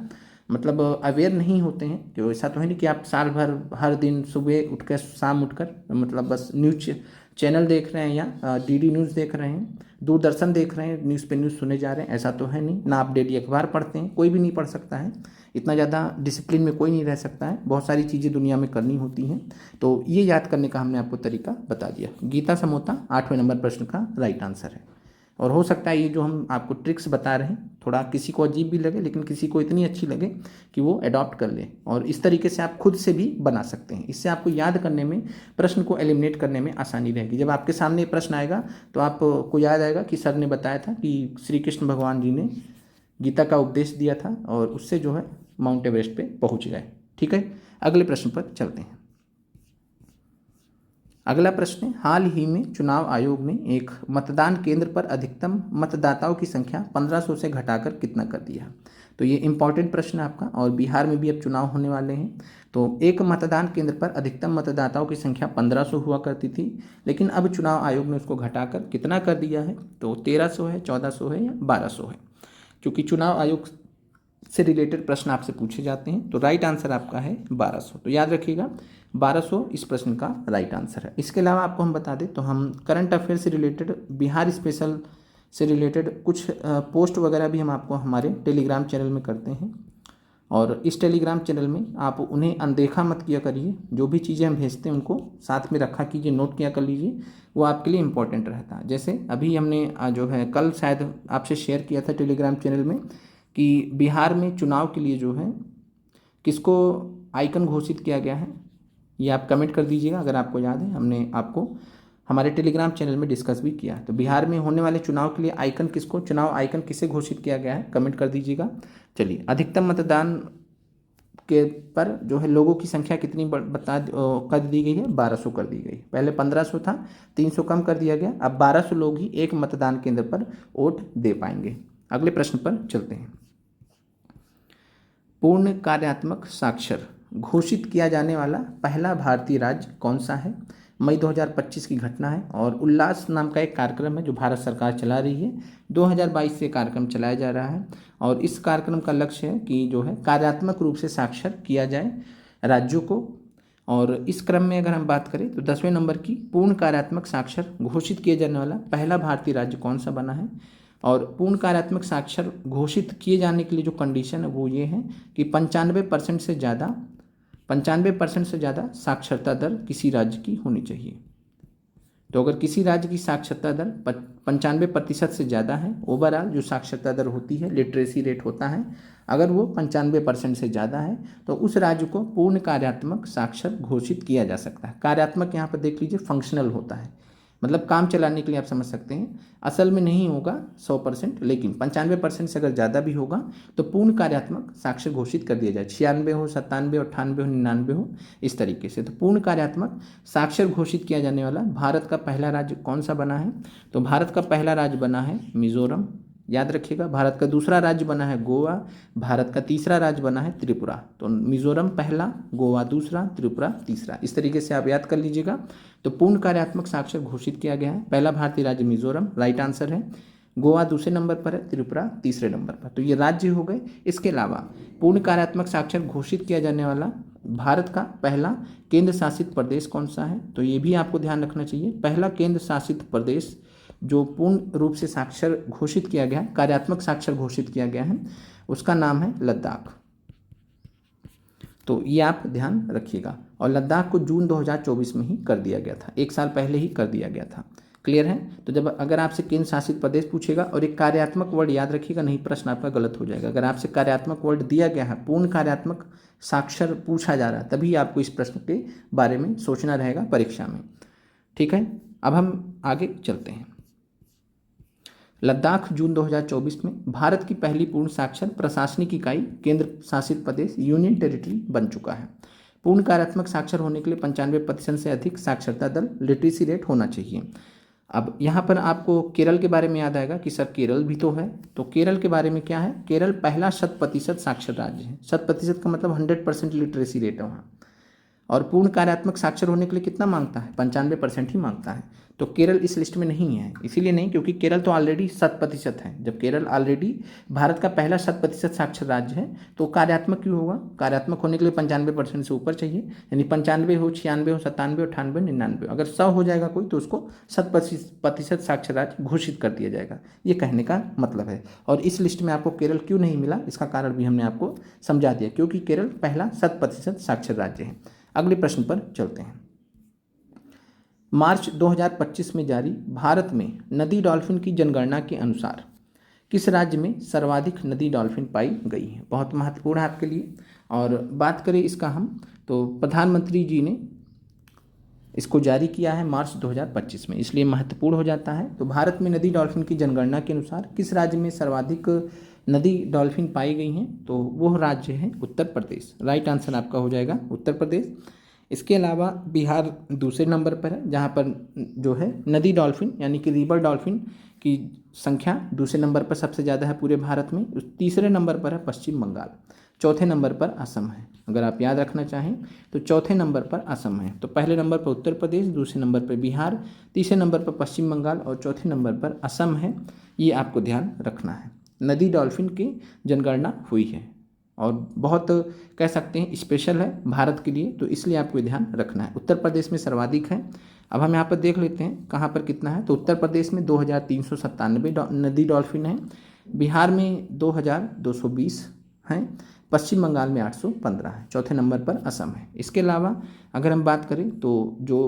Speaker 1: मतलब अवेयर नहीं होते हैं। जो ऐसा तो है नहीं कि आप साल भर हर दिन सुबह उठकर शाम उठकर मतलब बस न्यूज़ चैनल देख रहे हैं या DD न्यूज़ देख रहे हैं, दूरदर्शन देख रहे हैं, न्यूज़ पे न्यूज़ सुने जा रहे हैं, ऐसा तो है नहीं। ना आप डेली अखबार पढ़ते हैं, कोई भी नहीं पढ़ सकता है। इतना ज़्यादा डिसिप्लिन में कोई नहीं रह सकता है। बहुत सारी चीज़ें दुनिया में करनी होती हैं। तो ये याद करने का हमने आपको तरीका बता दिया। गीता समोता 8वें नंबर प्रश्न का राइट आंसर है। और हो सकता है ये जो हम आपको ट्रिक्स बता रहे हैं थोड़ा किसी को अजीब भी लगे, लेकिन किसी को इतनी अच्छी लगे कि वो अडॉप्ट कर ले। और इस तरीके से आप खुद से भी बना सकते हैं। इससे आपको याद करने में, प्रश्न को एलिमिनेट करने में आसानी रहेगी। जब आपके सामने प्रश्न आएगा तो आपको याद आएगा कि सर ने बताया था कि श्री कृष्ण भगवान जी ने गीता का उपदेश दिया था और उससे जो है माउंट एवरेस्ट पे पहुँच गए। ठीक है, अगले प्रश्न पर चलते हैं। अगला प्रश्न है, हाल ही में चुनाव आयोग ने एक मतदान केंद्र पर अधिकतम मतदाताओं की संख्या 1500 से घटाकर कितना कर दिया? तो ये इंपॉर्टेंट प्रश्न है आपका। और बिहार में भी अब चुनाव होने वाले हैं। तो एक मतदान केंद्र पर अधिकतम मतदाताओं की संख्या 1500 हुआ करती थी, लेकिन अब चुनाव आयोग ने उसको घटाकर कितना कर दिया है? तो 1300 है, 1400 है या 1200 है? क्योंकि चुनाव आयोग से रिलेटेड प्रश्न आपसे पूछे जाते हैं। तो राइट आंसर आपका है 1200। तो याद रखिएगा 1200 इस प्रश्न का राइट आंसर है। इसके अलावा आपको हम बता दें तो हम करंट अफेयर से रिलेटेड, बिहार स्पेशल से रिलेटेड कुछ पोस्ट वगैरह भी हम आपको हमारे टेलीग्राम चैनल में करते हैं। और इस टेलीग्राम चैनल में आप उन्हें अनदेखा मत किया करिए। जो भी चीज़ें हम भेजते हैं उनको साथ में रखा कीजिए, नोट किया कर लीजिए, वो आपके लिए इम्पोर्टेंट रहता है। जैसे अभी हमने जो है कल शायद आपसे शेयर किया था टेलीग्राम चैनल में कि बिहार में चुनाव के लिए जो है किसको आइकन घोषित किया गया है, ये आप कमेंट कर दीजिएगा अगर आपको याद है। हमने आपको हमारे टेलीग्राम चैनल में डिस्कस भी किया। तो बिहार में होने वाले चुनाव के लिए आइकन किसको, चुनाव आइकन किसे घोषित किया गया है, कमेंट कर दीजिएगा। चलिए, अधिकतम मतदान के पर जो है लोगों की संख्या कितनी कर दी गई है? 1200 कर दी गई। पहले 1500 था, 300 कम कर दिया गया। अब 1200 लोग ही एक मतदान केंद्र पर वोट दे पाएंगे। अगले प्रश्न पर चलते हैं। पूर्ण कार्यात्मक साक्षर घोषित किया जाने वाला पहला भारतीय राज्य कौन सा है? मई 2025 की घटना है। और उल्लास नाम का एक कार्यक्रम है जो भारत सरकार चला रही है। 2022 से कार्यक्रम चलाया जा रहा है और इस कार्यक्रम का लक्ष्य है कि जो है कार्यात्मक रूप से साक्षर किया जाए राज्यों को। और इस क्रम में अगर हम बात करें तो 10वें नंबर की पूर्ण कार्यात्मक साक्षर घोषित किए जाने वाला पहला भारतीय राज्य कौन सा बना है? और पूर्ण कार्यात्मक साक्षर घोषित किए जाने के लिए जो कंडीशन है वो ये है कि 95% से ज़्यादा साक्षरता दर किसी राज्य की होनी चाहिए। तो अगर किसी राज्य की साक्षरता दर 95% से ज़्यादा है, ओवरऑल जो साक्षरता दर होती है, लिटरेसी रेट होता है, अगर वो 95% से ज़्यादा है तो उस राज्य को पूर्ण कार्यात्मक साक्षर घोषित किया जा सकता है। कार्यात्मक यहाँ पर देख लीजिए फंक्शनल होता है, मतलब काम चलाने के लिए आप समझ सकते हैं। असल में नहीं होगा 100%, लेकिन 95% से अगर ज़्यादा भी होगा तो पूर्ण कार्यात्मक साक्षर घोषित कर दिया जाए। 96 हो, 97, 98 हो, 99 हो, इस तरीके से। तो पूर्ण कार्यात्मक साक्षर घोषित किया जाने वाला भारत का पहला राज्य कौन सा बना है? तो भारत का पहला राज्य बना है मिजोरम, याद रखिएगा। भारत का दूसरा राज्य बना है गोवा, भारत का तीसरा राज्य बना है त्रिपुरा। तो मिजोरम पहला, गोवा दूसरा, त्रिपुरा तीसरा, इस तरीके से आप याद कर लीजिएगा। तो पूर्ण कार्यात्मक साक्षर घोषित किया गया है। पहला भारतीय राज्य मिजोरम, राइट आंसर है। गोवा दूसरे नंबर पर है, त्रिपुरा तीसरे नंबर पर। तो ये राज्य हो गए। इसके अलावा पूर्ण कार्यात्मक साक्षर घोषित किया जाने वाला भारत का पहला केंद्र शासित प्रदेश कौन सा है? तो ये भी आपको ध्यान रखना चाहिए। पहला केंद्र शासित प्रदेश जो पूर्ण रूप से साक्षर घोषित किया गया है, कार्यात्मक साक्षर घोषित किया गया है, उसका नाम है लद्दाख। तो ये आप ध्यान रखिएगा। और लद्दाख को जून 2024 में ही कर दिया गया था, 1 साल पहले ही कर दिया गया था। क्लियर है? तो जब अगर आपसे केंद्र शासित प्रदेश पूछेगा और एक कार्यात्मक वर्ड याद रखिएगा, नहीं प्रश्न आपका गलत हो जाएगा। अगर आपसे कार्यात्मक वर्ड दिया गया है, पूर्ण कार्यात्मक साक्षर पूछा जा रहा है, तभी आपको इस प्रश्न के बारे में सोचना रहेगा परीक्षा में। ठीक है, अब हम आगे चलते हैं। लद्दाख जून 2024 में भारत की पहली पूर्ण साक्षर प्रशासनिक इकाई, केंद्र शासित प्रदेश, यूनियन टेरिटरी बन चुका है। पूर्ण कार्यात्मक साक्षर होने के लिए 95% से अधिक साक्षरता दर, लिटरेसी रेट होना चाहिए। अब यहाँ पर आपको केरल के बारे में याद आएगा कि सर केरल भी तो है। तो केरल के बारे में क्या है? केरल पहला 100% साक्षर राज्य है। 100% का मतलब 100% लिटरेसी रेट है वहाँ। और पूर्ण कार्यात्मक साक्षर होने के लिए कितना मांगता है? 95% ही मांगता है। तो केरल इस लिस्ट में नहीं है, इसीलिए नहीं क्योंकि केरल तो ऑलरेडी 100% है। जब केरल ऑलरेडी भारत का पहला 100% साक्षर राज्य है तो कार्यात्मक क्यों होगा? कार्यात्मक होने के लिए 95% से ऊपर चाहिए, यानी 95 हो, 96 हो, 97, 98, 99। अगर 100 हो जाएगा कोई तो उसको 100% साक्षर राज्य घोषित कर दिया जाएगा, ये कहने का मतलब है। और इस लिस्ट में आपको केरल क्यों नहीं मिला, इसका कारण भी हमने आपको समझा दिया, क्योंकि केरल पहला 100% साक्षर राज्य है। अगले प्रश्न पर चलते हैं। मार्च 2025 में जारी भारत में नदी डॉल्फिन की जनगणना के अनुसार किस राज्य में सर्वाधिक नदी डॉल्फिन पाई गई है? बहुत महत्वपूर्ण है आपके लिए। और बात करें इसका हम, तो प्रधानमंत्री जी ने इसको जारी किया है मार्च 2025 में, इसलिए महत्वपूर्ण हो जाता है। तो भारत में नदी डॉल्फिन की जनगणना के अनुसार किस राज्य में सर्वाधिक नदी डॉल्फिन पाई गई हैं? तो वह राज्य है उत्तर प्रदेश। राइट आंसर आपका हो जाएगा उत्तर प्रदेश। इसके अलावा बिहार दूसरे नंबर पर है, जहाँ पर जो है नदी डॉल्फिन यानी कि रिवर डॉल्फिन की संख्या दूसरे नंबर पर सबसे ज़्यादा है पूरे भारत में। तीसरे नंबर पर है पश्चिम बंगाल, चौथे नंबर पर असम है। अगर आप याद रखना चाहें तो चौथे नंबर पर असम है। तो पहले नंबर पर उत्तर प्रदेश, दूसरे नंबर पर बिहार, तीसरे नंबर पर पश्चिम बंगाल और चौथे नंबर पर असम है। ये आपको ध्यान रखना है। नदी डॉल्फिन की जनगणना हुई है और बहुत कह सकते हैं स्पेशल है भारत के लिए, तो इसलिए आपको ध्यान रखना है। उत्तर प्रदेश में सर्वाधिक है। अब हम यहाँ पर देख लेते हैं कहाँ पर कितना है। तो उत्तर प्रदेश में 2397 नदी डॉल्फिन है, बिहार में 2220 हैं, पश्चिम बंगाल में 815 है, चौथे नंबर पर असम है। इसके अलावा अगर हम बात करें तो जो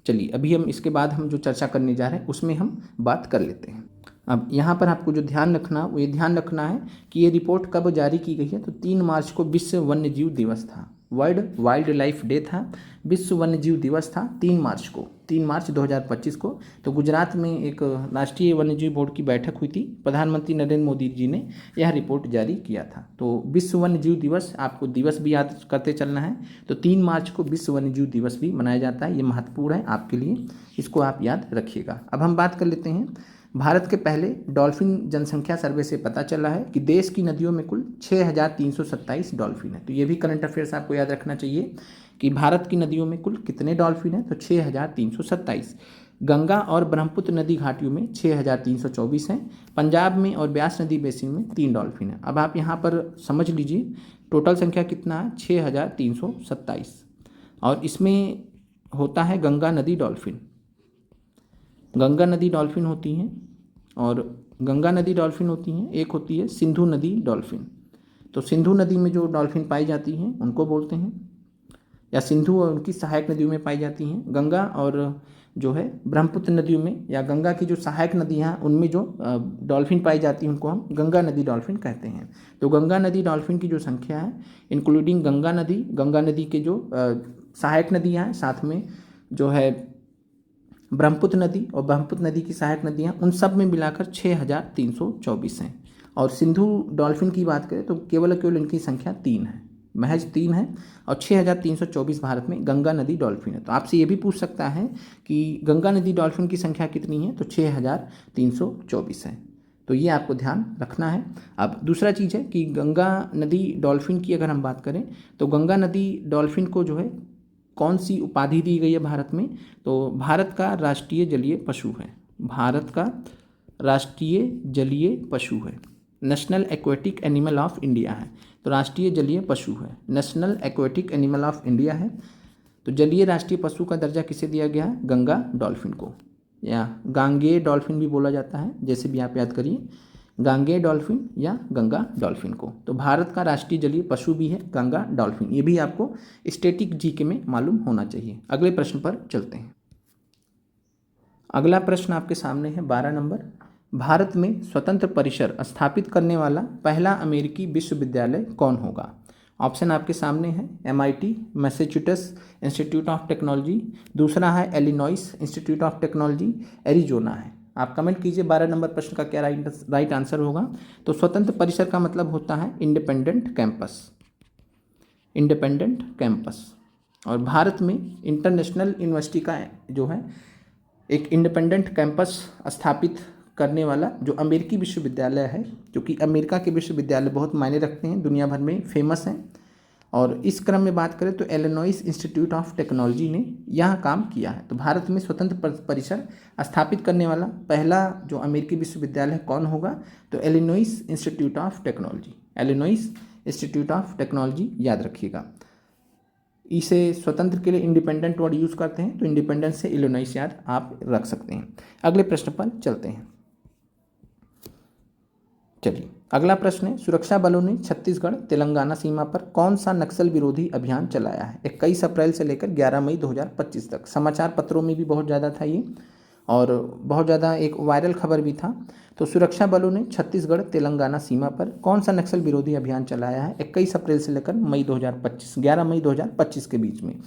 Speaker 1: चलिए अभी हम इसके बाद हम जो चर्चा करने जा रहे हैं उसमें हम बात कर लेते हैं। अब यहाँ पर आपको जो ध्यान रखना वो ये ध्यान रखना है कि ये रिपोर्ट कब जारी की गई है। तो 3 मार्च को विश्व वन्य जीव दिवस था, वर्ल्ड वाइल्ड लाइफ डे था, विश्व वन्य जीव दिवस था 3 मार्च को, 3 मार्च 2025 को। तो गुजरात में एक राष्ट्रीय वन्य जीव बोर्ड की बैठक हुई थी, प्रधानमंत्री नरेंद्र मोदी जी ने यह रिपोर्ट जारी किया था। तो विश्व वन्य जीव दिवस, आपको दिवस भी याद करते चलना है। तो 3 मार्च को विश्व वन्य जीव दिवस भी मनाया जाता है, ये महत्वपूर्ण है आपके लिए, इसको आप याद रखिएगा। अब हम बात कर लेते हैं भारत के पहले डॉल्फिन जनसंख्या सर्वे से पता चला है कि देश की नदियों में कुल 6327 डॉल्फिन है। तो ये भी करंट अफेयर्स आपको याद रखना चाहिए कि भारत की नदियों में कुल कितने डॉल्फिन हैं। तो 6327। गंगा और ब्रह्मपुत्र नदी घाटियों में 6324 हैं, पंजाब में और ब्यास नदी बेसिन में 3 डॉल्फिन हैं। अब आप यहाँ पर समझ लीजिए टोटल संख्या कितना है, 6327। और इसमें होता है गंगा नदी डॉल्फिन, गंगा नदी डॉल्फिन होती हैं, और गंगा नदी डॉल्फिन होती हैं, एक होती है सिंधु नदी डॉल्फिन। तो सिंधु नदी में जो डॉल्फिन पाई जाती हैं उनको बोलते हैं, या सिंधु और उनकी सहायक नदियों में पाई जाती हैं। गंगा और जो है ब्रह्मपुत्र नदियों में या गंगा की जो सहायक नदियाँ उनमें जो डॉल्फिन पाई जाती हैं उनको हम गंगा नदी डॉल्फिन कहते हैं। तो गंगा नदी डॉल्फिन की जो संख्या है इंक्लूडिंग गंगा नदी के जो सहायक नदियाँ हैं, साथ में जो है ब्रह्मपुत्र नदी और ब्रह्मपुत्र नदी की सहायक नदियाँ, उन सब में मिलाकर 6324 हैं। और सिंधु डॉल्फिन की बात करें तो केवल इनकी संख्या 3 है, महज 3 है, और 6324 भारत में गंगा नदी डॉल्फिन है। तो आपसे ये भी पूछ सकता है कि गंगा नदी डॉल्फिन की संख्या कितनी है, तो 6324 है। तो ये आपको ध्यान रखना है। अब दूसरा चीज़ है कि गंगा नदी डॉल्फिन की अगर हम बात करें तो गंगा नदी डॉल्फिन को जो है कौन सी उपाधि दी गई है भारत में, तो भारत का राष्ट्रीय जलीय पशु है। भारत का राष्ट्रीय जलीय पशु है, national aquatic animal of India है। तो राष्ट्रीय जलीय पशु है, national aquatic animal of India है। तो जलीय राष्ट्रीय पशु का दर्जा किसे दिया गया है, गंगा डॉल्फिन को, या गांगेय डॉल्फिन भी बोला जाता है, जैसे भी आप याद करिए, गांगेय डॉल्फिन या गंगा डॉल्फिन को। तो भारत का राष्ट्रीय जलीय पशु भी है गंगा डॉल्फिन, ये भी आपको स्टैटिक जीके में मालूम होना चाहिए। अगले प्रश्न पर चलते हैं। अगला प्रश्न आपके सामने है 12 नंबर। भारत में स्वतंत्र परिसर स्थापित करने वाला पहला अमेरिकी विश्वविद्यालय कौन होगा। ऑप्शन आपके सामने है, MIT Massachusetts institute of technology, दूसरा है Illinois institute of technology, Arizona है। आप कमेंट कीजिए 12 नंबर प्रश्न का क्या राइट आंसर होगा। तो स्वतंत्र परिसर का मतलब होता है इंडिपेंडेंट कैंपस, इंडिपेंडेंट कैंपस। और भारत में इंटरनेशनल यूनिवर्सिटी का जो है एक इंडिपेंडेंट कैंपस स्थापित करने वाला जो अमेरिकी विश्वविद्यालय है, जो कि अमेरिका के विश्वविद्यालय बहुत मायने रखते हैं, दुनिया भर में फेमस हैं। और इस क्रम में बात करें तो इलिनॉइस इंस्टीट्यूट ऑफ टेक्नोलॉजी ने यह काम किया है। तो भारत में स्वतंत्र परिसर स्थापित करने वाला पहला जो अमेरिकी विश्वविद्यालय कौन होगा, तो Illinois institute of technology, Illinois institute of technology याद रखिएगा। इसे स्वतंत्र के लिए इंडिपेंडेंट वर्ड यूज़ करते हैं, तो इंडिपेंडेंट से इलिनॉइस याद आप रख सकते हैं। अगले प्रश्न पर चलते हैं। चलिए अगला प्रश्न है, सुरक्षा बलों ने छत्तीसगढ़ तेलंगाना सीमा पर कौन सा नक्सल विरोधी अभियान चलाया है 21 अप्रैल से लेकर 11 मई 2025 तक। समाचार पत्रों में भी बहुत ज़्यादा था ये, और बहुत ज़्यादा एक वायरल खबर भी था। तो सुरक्षा बलों ने छत्तीसगढ़ तेलंगाना सीमा पर कौन सा नक्सल विरोधी अभियान चलाया है 21 अप्रैल से लेकर मई 2025 11 मई 2025 के बीच में।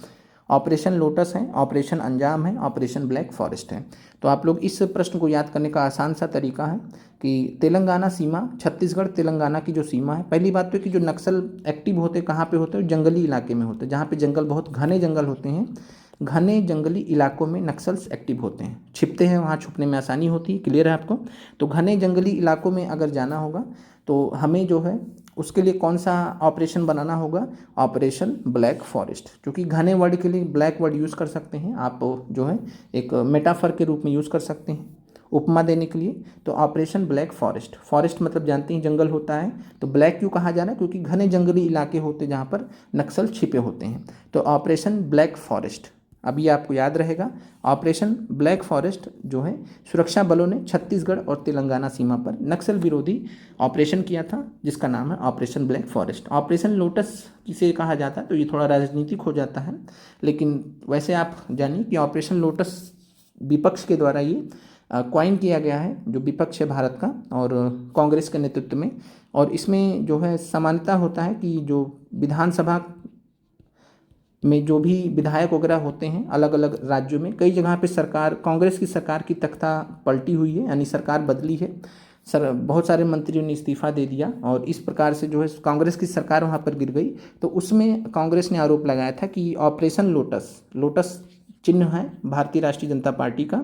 Speaker 1: ऑपरेशन लोटस है, ऑपरेशन अंजाम है, ऑपरेशन ब्लैक फॉरेस्ट है। तो आप लोग इस प्रश्न को याद करने का आसान सा तरीका है कि तेलंगाना सीमा, छत्तीसगढ़ तेलंगाना की जो सीमा है, पहली बात तो कि जो नक्सल एक्टिव होते कहाँ पे होते हैं, जंगली इलाके में होते हैं, जहाँ पे जंगल बहुत घने जंगल होते हैं, घने जंगली इलाकों में नक्सल्स एक्टिव होते हैं, छिपते हैं, वहाँ छुपने में आसानी होती है। क्लियर है आपको। तो घने जंगली इलाकों में अगर जाना होगा तो हमें जो है उसके लिए कौन सा ऑपरेशन बनाना होगा, ऑपरेशन ब्लैक फॉरेस्ट। क्योंकि घने वर्ड के लिए ब्लैक वर्ड यूज़ कर सकते हैं आप, जो है एक मेटाफर के रूप में यूज़ कर सकते हैं उपमा देने के लिए। तो ऑपरेशन ब्लैक फॉरेस्ट, फॉरेस्ट मतलब जानते हैं जंगल होता है, तो ब्लैक क्यों कहा जा रहा है, क्योंकि घने जंगली इलाके होते हैं जहाँ पर नक्सल छिपे होते हैं। तो ऑपरेशन ब्लैक फॉरेस्ट, अभी आपको याद रहेगा, ऑपरेशन ब्लैक फॉरेस्ट जो है सुरक्षा बलों ने छत्तीसगढ़ और तेलंगाना सीमा पर नक्सल विरोधी ऑपरेशन किया था, जिसका नाम है operation black forest. Operation lotus जिसे कहा जाता है, तो ये थोड़ा राजनीतिक हो जाता है, लेकिन वैसे आप जानिए कि ऑपरेशन लोटस विपक्ष के द्वारा ये क्वाइन किया गया है, जो विपक्ष है भारत का और कांग्रेस के नेतृत्व में। और इसमें जो है सामान्यता होता है कि जो विधानसभा में जो भी विधायक वगैरह होते हैं अलग अलग राज्यों में, कई जगह पे सरकार, कांग्रेस की सरकार की तख्ता पलटी हुई है, यानी सरकार बदली है, बहुत सारे मंत्रियों ने इस्तीफा दे दिया, और इस प्रकार से जो है कांग्रेस की सरकार वहाँ पर गिर गई। तो उसमें कांग्रेस ने आरोप लगाया था कि ऑपरेशन लोटस, लोटस चिन्ह है भारतीय राष्ट्रीय जनता पार्टी का,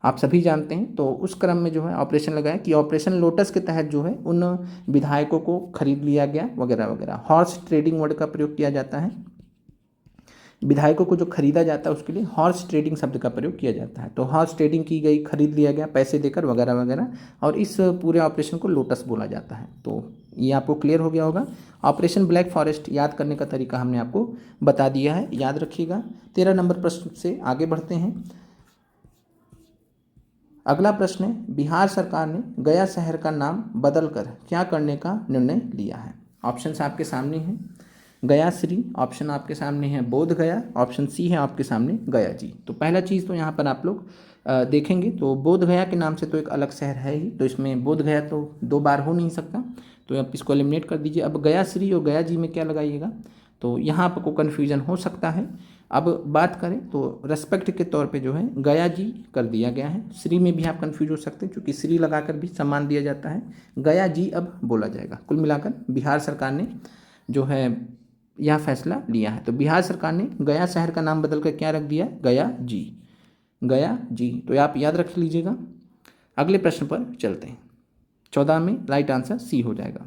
Speaker 1: आप सभी जानते हैं। तो उस क्रम में जो है ऑपरेशन लगाया कि ऑपरेशन लोटस के तहत जो है उन विधायकों को खरीद लिया गया वगैरह वगैरह। हॉर्स ट्रेडिंग वर्ड का प्रयोग किया जाता है, विधायकों को जो खरीदा जाता है उसके लिए हॉर्स ट्रेडिंग शब्द का प्रयोग किया जाता है। तो हॉर्स ट्रेडिंग की गई, खरीद लिया गया पैसे देकर वगैरह वगैरह, और इस पूरे ऑपरेशन को लोटस बोला जाता है। तो ये आपको क्लियर हो गया होगा। ऑपरेशन ब्लैक फॉरेस्ट याद करने का तरीका हमने आपको बता दिया है, याद रखिएगा। 13 नंबर प्रश्न से आगे बढ़ते हैं। अगला प्रश्न है, बिहार सरकार ने गया शहर का नाम बदलकर क्या करने का निर्णय लिया है। ऑप्शंस आपके सामने हैं। गया श्री, ऑप्शन आपके सामने है बोध गया, ऑप्शन सी है आपके सामने गया जी। तो पहला चीज़ तो यहाँ पर आप लोग देखेंगे तो बोध गया के नाम से तो एक अलग शहर है ही, तो इसमें बोध गया तो 2 बार हो नहीं सकता, तो आप इसको एलिमिनेट कर दीजिए। अब गया श्री और गया जी में क्या लगाइएगा, तो यहाँ आपको कन्फ्यूजन हो सकता है। अब बात करें तो रेस्पेक्ट के तौर पे जो है गया जी कर दिया गया है। श्री में भी आप कंफ्यूज हो सकते हैं क्योंकि श्री लगाकर भी सम्मान दिया जाता है, गया जी अब बोला जाएगा। कुल मिलाकर बिहार सरकार ने जो है यह फैसला लिया है। तो बिहार सरकार ने गया शहर का नाम बदल कर क्या रख दिया, गया जी, गया जी। तो आप याद रख लीजिएगा। अगले प्रश्न पर चलते हैं। 14 में राइट आंसर सी हो जाएगा।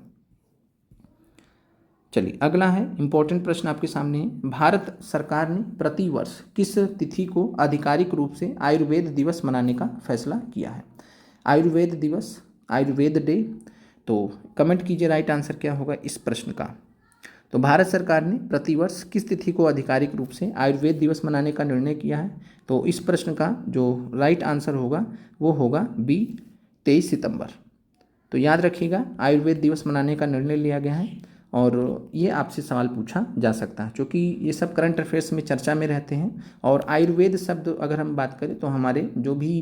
Speaker 1: चलिए अगला है इंपॉर्टेंट प्रश्न आपके सामने है। भारत सरकार ने प्रतिवर्ष किस तिथि को आधिकारिक रूप से आयुर्वेद दिवस मनाने का फैसला किया है। आयुर्वेद दिवस, आयुर्वेद डे। तो कमेंट कीजिए राइट आंसर क्या होगा इस प्रश्न का। तो भारत सरकार ने प्रतिवर्ष किस तिथि को आधिकारिक रूप से आयुर्वेद दिवस मनाने का निर्णय किया है। तो इस प्रश्न का जो राइट आंसर होगा वो होगा बी, 23 सितंबर। तो याद रखिएगा आयुर्वेद दिवस मनाने का निर्णय लिया गया है और ये आपसे सवाल पूछा जा सकता है क्योंकि ये सब करंट अफेयर्स में चर्चा में रहते हैं। और आयुर्वेद शब्द अगर हम बात करें तो हमारे जो भी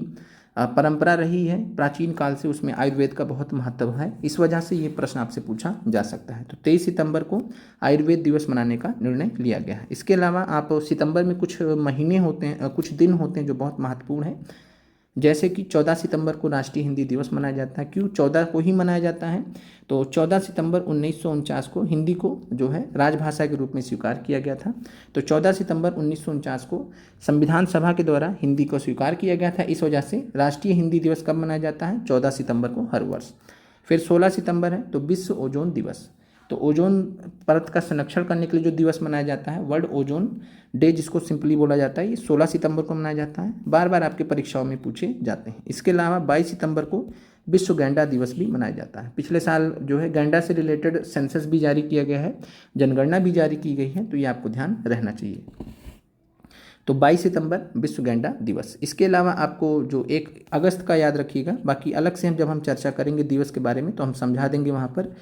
Speaker 1: परंपरा रही है प्राचीन काल से उसमें आयुर्वेद का बहुत महत्व है, इस वजह से ये प्रश्न आपसे पूछा जा सकता है। तो 23 सितंबर को आयुर्वेद दिवस मनाने का निर्णय लिया गया है। इसके अलावा आप सितंबर में कुछ महीने होते हैं, कुछ दिन होते हैं जो बहुत महत्वपूर्ण है, जैसे कि 14 सितंबर को राष्ट्रीय हिंदी दिवस मनाया जाता है। क्यों 14 को ही मनाया जाता है, तो 14 सितंबर 1949 को हिंदी को जो है राजभाषा के रूप में स्वीकार किया गया था। तो 14 सितंबर 1949 को संविधान सभा के द्वारा हिंदी को स्वीकार किया गया था। इस वजह से राष्ट्रीय हिंदी दिवस कब मनाया जाता है, 14 सितंबर को हर वर्ष। फिर 16 सितंबर है तो विश्व ओजोन दिवस। तो ओजोन परत का संरक्षण करने के लिए जो दिवस मनाया जाता है वर्ल्ड ओजोन डे, जिसको सिंपली बोला जाता है, ये 16 सितंबर को मनाया जाता है। बार बार आपके परीक्षाओं में पूछे जाते हैं। इसके अलावा 22 सितंबर को विश्व गैंडा दिवस भी मनाया जाता है। पिछले साल जो है गैंडा से रिलेटेड सेंसस भी जारी किया गया है, जनगणना भी जारी की गई है, तो ये आपको ध्यान रहना चाहिए। तो 22 सितंबर विश्व गैंडा दिवस। इसके अलावा आपको जो 1 अगस्त का याद रखिएगा, बाकी अलग से हम जब हम चर्चा करेंगे दिवस के बारे में तो हम समझा देंगे वहाँ पर।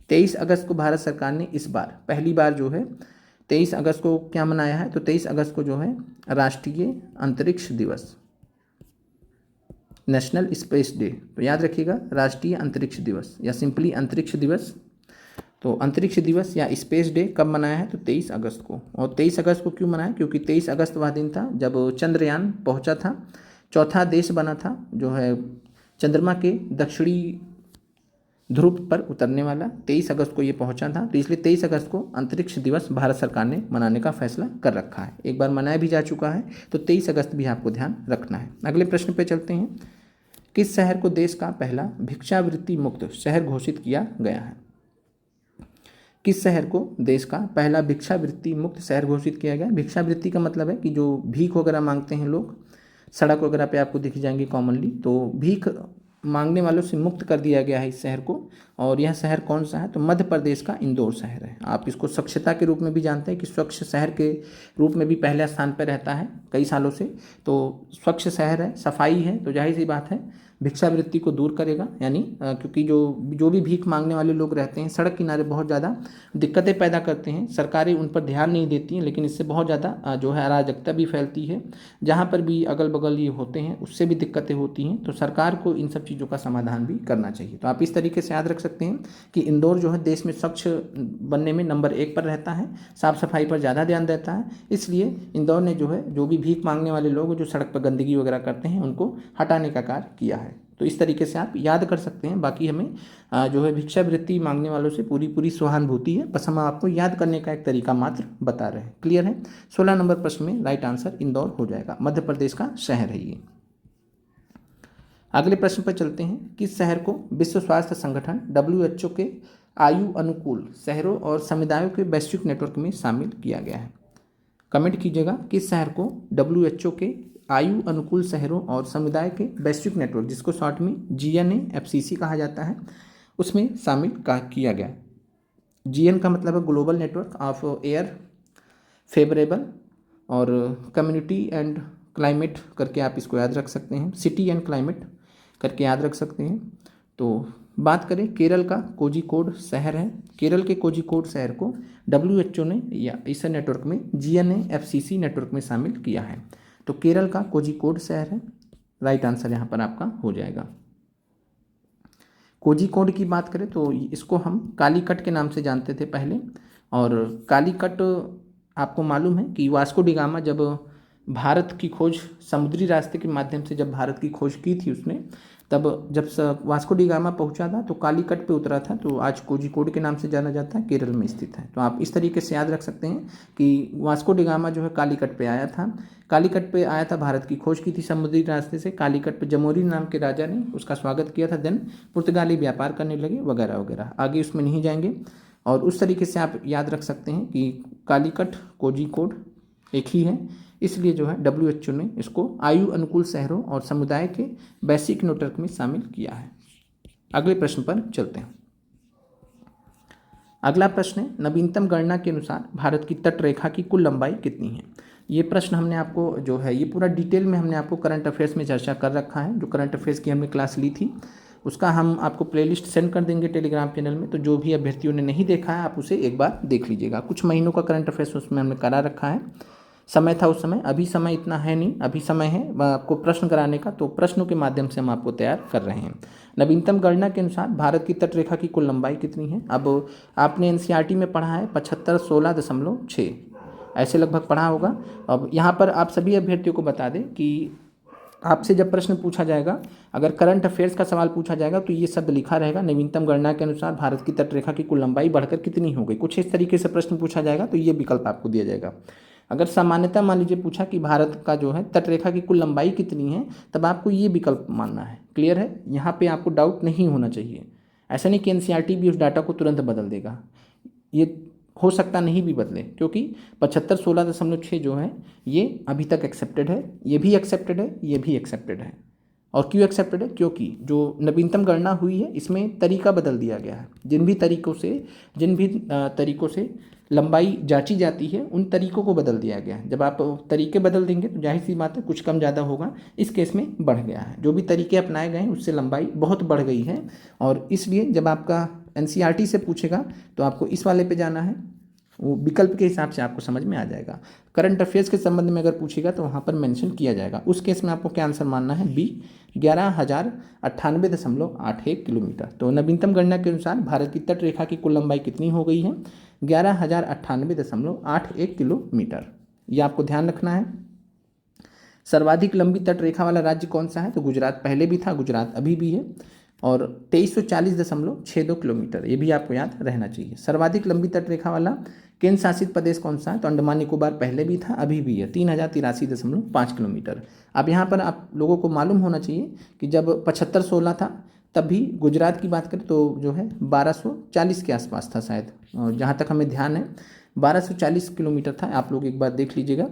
Speaker 1: 23 अगस्त को भारत सरकार ने इस बार पहली बार जो है 23 अगस्त को क्या मनाया है, तो 23 अगस्त को जो है राष्ट्रीय अंतरिक्ष दिवस, नेशनल स्पेस डे। तो याद रखिएगा राष्ट्रीय अंतरिक्ष दिवस या सिंपली अंतरिक्ष दिवस। तो अंतरिक्ष दिवस या स्पेस डे कब मनाया है, तो 23 अगस्त को। और 23 अगस्त को क्यों मनाया, क्योंकि 23 अगस्त वह दिन था जब चंद्रयान पहुंचा था, चौथा देश बना था जो है चंद्रमा के दक्षिणी ध्रुव पर उतरने वाला। 23 अगस्त को ये पहुंचा था, तो इसलिए 23 अगस्त को अंतरिक्ष दिवस भारत सरकार ने मनाने का फैसला कर रखा है। एक बार मनाया भी जा चुका है, तो 23 अगस्त भी आपको ध्यान रखना है। अगले प्रश्न पे चलते हैं। किस शहर को देश का पहला भिक्षावृत्ति मुक्त शहर घोषित किया गया है। किस शहर को देश का पहला भिक्षावृत्ति मुक्त शहर घोषित किया गया। भिक्षावृत्ति का मतलब है कि जो भीख वगैरह मांगते हैं लोग, सड़क वगैरह पे आपको दिख जाएंगे कॉमनली, तो भीख मांगने वालों से मुक्त कर दिया गया है इस शहर को। और यह शहर कौन सा है, तो मध्य प्रदेश का इंदौर शहर है। आप इसको स्वच्छता के रूप में भी जानते हैं कि स्वच्छ शहर के रूप में भी पहले स्थान पर रहता है कई सालों से। तो स्वच्छ शहर है, सफाई है, तो जाहिर सी बात है भिक्षावृत्ति को दूर करेगा। यानी क्योंकि जो भी भीख मांगने वाले लोग रहते हैं सड़क किनारे बहुत ज़्यादा दिक्कतें पैदा करते हैं, सरकारें उन पर ध्यान नहीं देती हैं, लेकिन इससे बहुत ज़्यादा जो है अराजकता भी फैलती है। जहाँ पर भी अगल बगल ये होते हैं उससे भी दिक्कतें होती हैं, तो सरकार को इन सब चीज़ों का समाधान भी करना चाहिए। तो आप इस तरीके से याद रख सकते हैं कि इंदौर जो है देश में स्वच्छ बनने में नंबर 1 पर रहता है, साफ़ सफाई पर ज़्यादा ध्यान देता है। इसलिए इंदौर ने जो है जो भी भीख मांगने वाले लोग जो सड़क पर गंदगी वगैरह करते हैं उनको हटाने का कार्य किया है। तो इस तरीके से आप याद कर सकते हैं। बाकी हमें जो है भिक्षावृत्ति मांगने वालों से पूरी सहानुभूति है, बस हम आपको याद करने का एक तरीका मात्र बता रहे हैं। क्लियर है। 16 नंबर प्रश्न में राइट आंसर इंदौर हो जाएगा, मध्य प्रदेश का शहर है ये। अगले प्रश्न पर चलते हैं। किस शहर को विश्व स्वास्थ्य संगठन WHO के आयु अनुकूल शहरों और समुदायों के वैश्विक नेटवर्क में शामिल किया गया है। कमेंट कीजिएगा किस शहर को WHO के आयु अनुकूल शहरों और समुदाय के वैश्विक नेटवर्क, जिसको शॉर्ट में GNA-FCC कहा जाता है, उसमें शामिल किया गया। GN का मतलब है global network of air favourable और कम्युनिटी एंड क्लाइमेट करके आप इसको याद रख सकते हैं, सिटी एंड क्लाइमेट करके याद रख सकते हैं। तो बात करें केरल का कोझिकोड शहर है, केरल के कोझिकोड शहर को WHO ने या इस नेटवर्क में GNA-FCC नेटवर्क में शामिल किया है। तो केरल का कोझिकोड शहर है, राइट आंसर यहाँ पर आपका हो जाएगा। कोझिकोड की बात करें तो इसको हम कालीकट के नाम से जानते थे पहले, और कालीकट आपको मालूम है कि वास्को डी गामा जब भारत की खोज समुद्री रास्ते के माध्यम से जब भारत की खोज की थी उसने, तब जब वास्को डी गामा पहुंचा था तो कालीकट पे उतरा था, तो आज कोझिकोड के नाम से जाना जाता है, केरल में स्थित है। तो आप इस तरीके से याद रख सकते हैं कि वास्को डी गामा जो है कालीकट पे आया था, कालीकट पे आया था, भारत की खोज की थी समुद्री रास्ते से, कालीकट पे जमोरी नाम के राजा ने उसका स्वागत किया था, देन पुर्तगाली व्यापार करने लगे वगैरह वगैरह, आगे उसमें नहीं जाएंगे। और उस तरीके से आप याद रख सकते हैं कि कालीकट कोझिकोड एक ही है, इसलिए जो है WHO ने इसको आयु अनुकूल शहरों और समुदाय के बेसिक नेटवर्क में शामिल किया है। अगले प्रश्न पर चलते हैं। अगला प्रश्न है, नवीनतम गणना के अनुसार भारत की तट रेखा की कुल लंबाई कितनी है। ये प्रश्न हमने आपको जो है ये पूरा डिटेल में हमने आपको करंट अफेयर्स में चर्चा कर रखा है, जो करंट अफेयर्स की हमने क्लास ली थी उसका हम आपको प्लेलिस्ट सेंड कर देंगे टेलीग्राम चैनल में, तो जो भी अभ्यर्थियों ने नहीं देखा है आप उसे एक बार देख लीजिएगा। कुछ महीनों का करंट अफेयर्स उसमें हमने करा रखा है, समय था उस समय, अभी समय इतना है नहीं, अभी समय है आपको प्रश्न कराने का, तो प्रश्नों के माध्यम से हम आपको तैयार कर रहे हैं। नवीनतम गणना के अनुसार भारत की तट रेखा की कुल लंबाई कितनी है। अब आपने NCERT में पढ़ा है 7516.6, ऐसे लगभग पढ़ा होगा। अब यहाँ पर आप सभी अभ्यर्थियों को बता दें कि आपसे जब प्रश्न पूछा जाएगा, अगर करंट अफेयर्स का सवाल पूछा जाएगा तो ये शब्द लिखा रहेगा, नवीनतम गणना के अनुसार भारत की तट रेखा की कुल लंबाई बढ़कर कितनी हो गई। कुछ इस तरीके से प्रश्न पूछा जाएगा तो ये विकल्प आपको दिया जाएगा। अगर सामान्यतः मान लीजिए पूछा कि भारत का जो है तट रेखा की कुल लंबाई कितनी है, तब आपको ये विकल्प मानना है। क्लियर है, यहाँ पे आपको डाउट नहीं होना चाहिए। ऐसा नहीं कि NCERT भी उस डाटा को तुरंत बदल देगा, ये हो सकता नहीं भी बदले, क्योंकि 7516.6 जो है ये अभी तक एक्सेप्टेड है, ये भी एक्सेप्टेड है, ये भी एक्सेप्टेड है। और क्यों एक्सेप्टेड है, क्योंकि जो नवीनतम गणना हुई है इसमें तरीका बदल दिया गया है। जिन भी तरीकों से लंबाई जांची जाती है उन तरीकों को बदल दिया गया है। जब आप तरीके बदल देंगे तो जाहिर सी बात है कुछ कम ज़्यादा होगा, इस केस में बढ़ गया है। जो भी तरीके अपनाए गए हैं उससे लंबाई बहुत बढ़ गई है, और इसलिए जब आपका NCERT से पूछेगा तो आपको इस वाले पे जाना है, वो विकल्प के हिसाब से आपको समझ में आ जाएगा। करंट अफेयर्स के संबंध में अगर पूछेगा तो वहाँ पर मेंशन किया जाएगा। उस केस में आपको क्या आंसर मानना है, B 11,098.81 किलोमीटर। तो नवीनतम गणना के अनुसार भारत की तट रेखा की कुल लंबाई कितनी हो गई है, 11,098.81 किलोमीटर। ये आपको ध्यान रखना है। सर्वाधिक लंबी तट रेखा वाला राज्य कौन सा है, तो गुजरात पहले भी था, गुजरात अभी भी है, और 2340.62 किलोमीटर, ये भी आपको याद रहना चाहिए। सर्वाधिक लंबी तट रेखा वाला केंद्र शासित प्रदेश कौन सा है, तो अंडमान निकोबार पहले भी था अभी भी है, 3083.5 किलोमीटर। अब यहाँ पर आप लोगों को मालूम होना चाहिए कि जब 7516 था तब भी गुजरात की बात करें तो जो है 1240 के आसपास था शायद, जहाँ तक हमें ध्यान है 1240 किलोमीटर था, आप लोग एक बार देख लीजिएगा।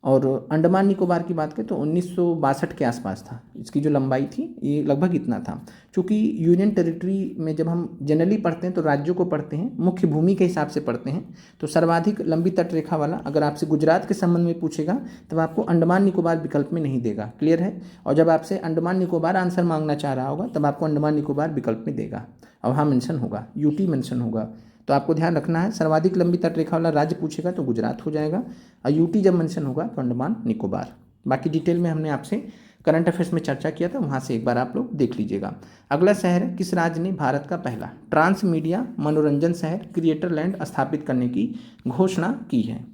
Speaker 1: और अंडमान निकोबार की बात करें तो 1962 के आसपास था, इसकी जो लंबाई थी ये लगभग इतना था। चूँकि यूनियन टेरिटरी में जब हम जनरली पढ़ते हैं तो राज्यों को पढ़ते हैं, मुख्य भूमि के हिसाब से पढ़ते हैं, तो सर्वाधिक लंबी तट रेखा वाला अगर आपसे गुजरात के संबंध में पूछेगा तब आपको अंडमान निकोबार विकल्प में नहीं देगा। क्लियर है, और जब आपसे अंडमान निकोबार आंसर मांगना चाह रहा होगा तब आपको अंडमान निकोबार विकल्प में देगा, और वहाँ मेंशन होगा, UT मेंशन होगा। तो आपको ध्यान रखना है, सर्वाधिक लंबी तट रेखा वाला राज्य पूछेगा तो गुजरात हो जाएगा, और UT जब मेंशन होगा तो अंडमान निकोबार। बाकी डिटेल में हमने आपसे करंट अफेयर्स में चर्चा किया था, वहाँ से एक बार आप लोग देख लीजिएगा। अगला शहर है, किस राज्य ने भारत का पहला ट्रांस मीडिया मनोरंजन शहर क्रिएटर लैंड स्थापित करने की घोषणा की है।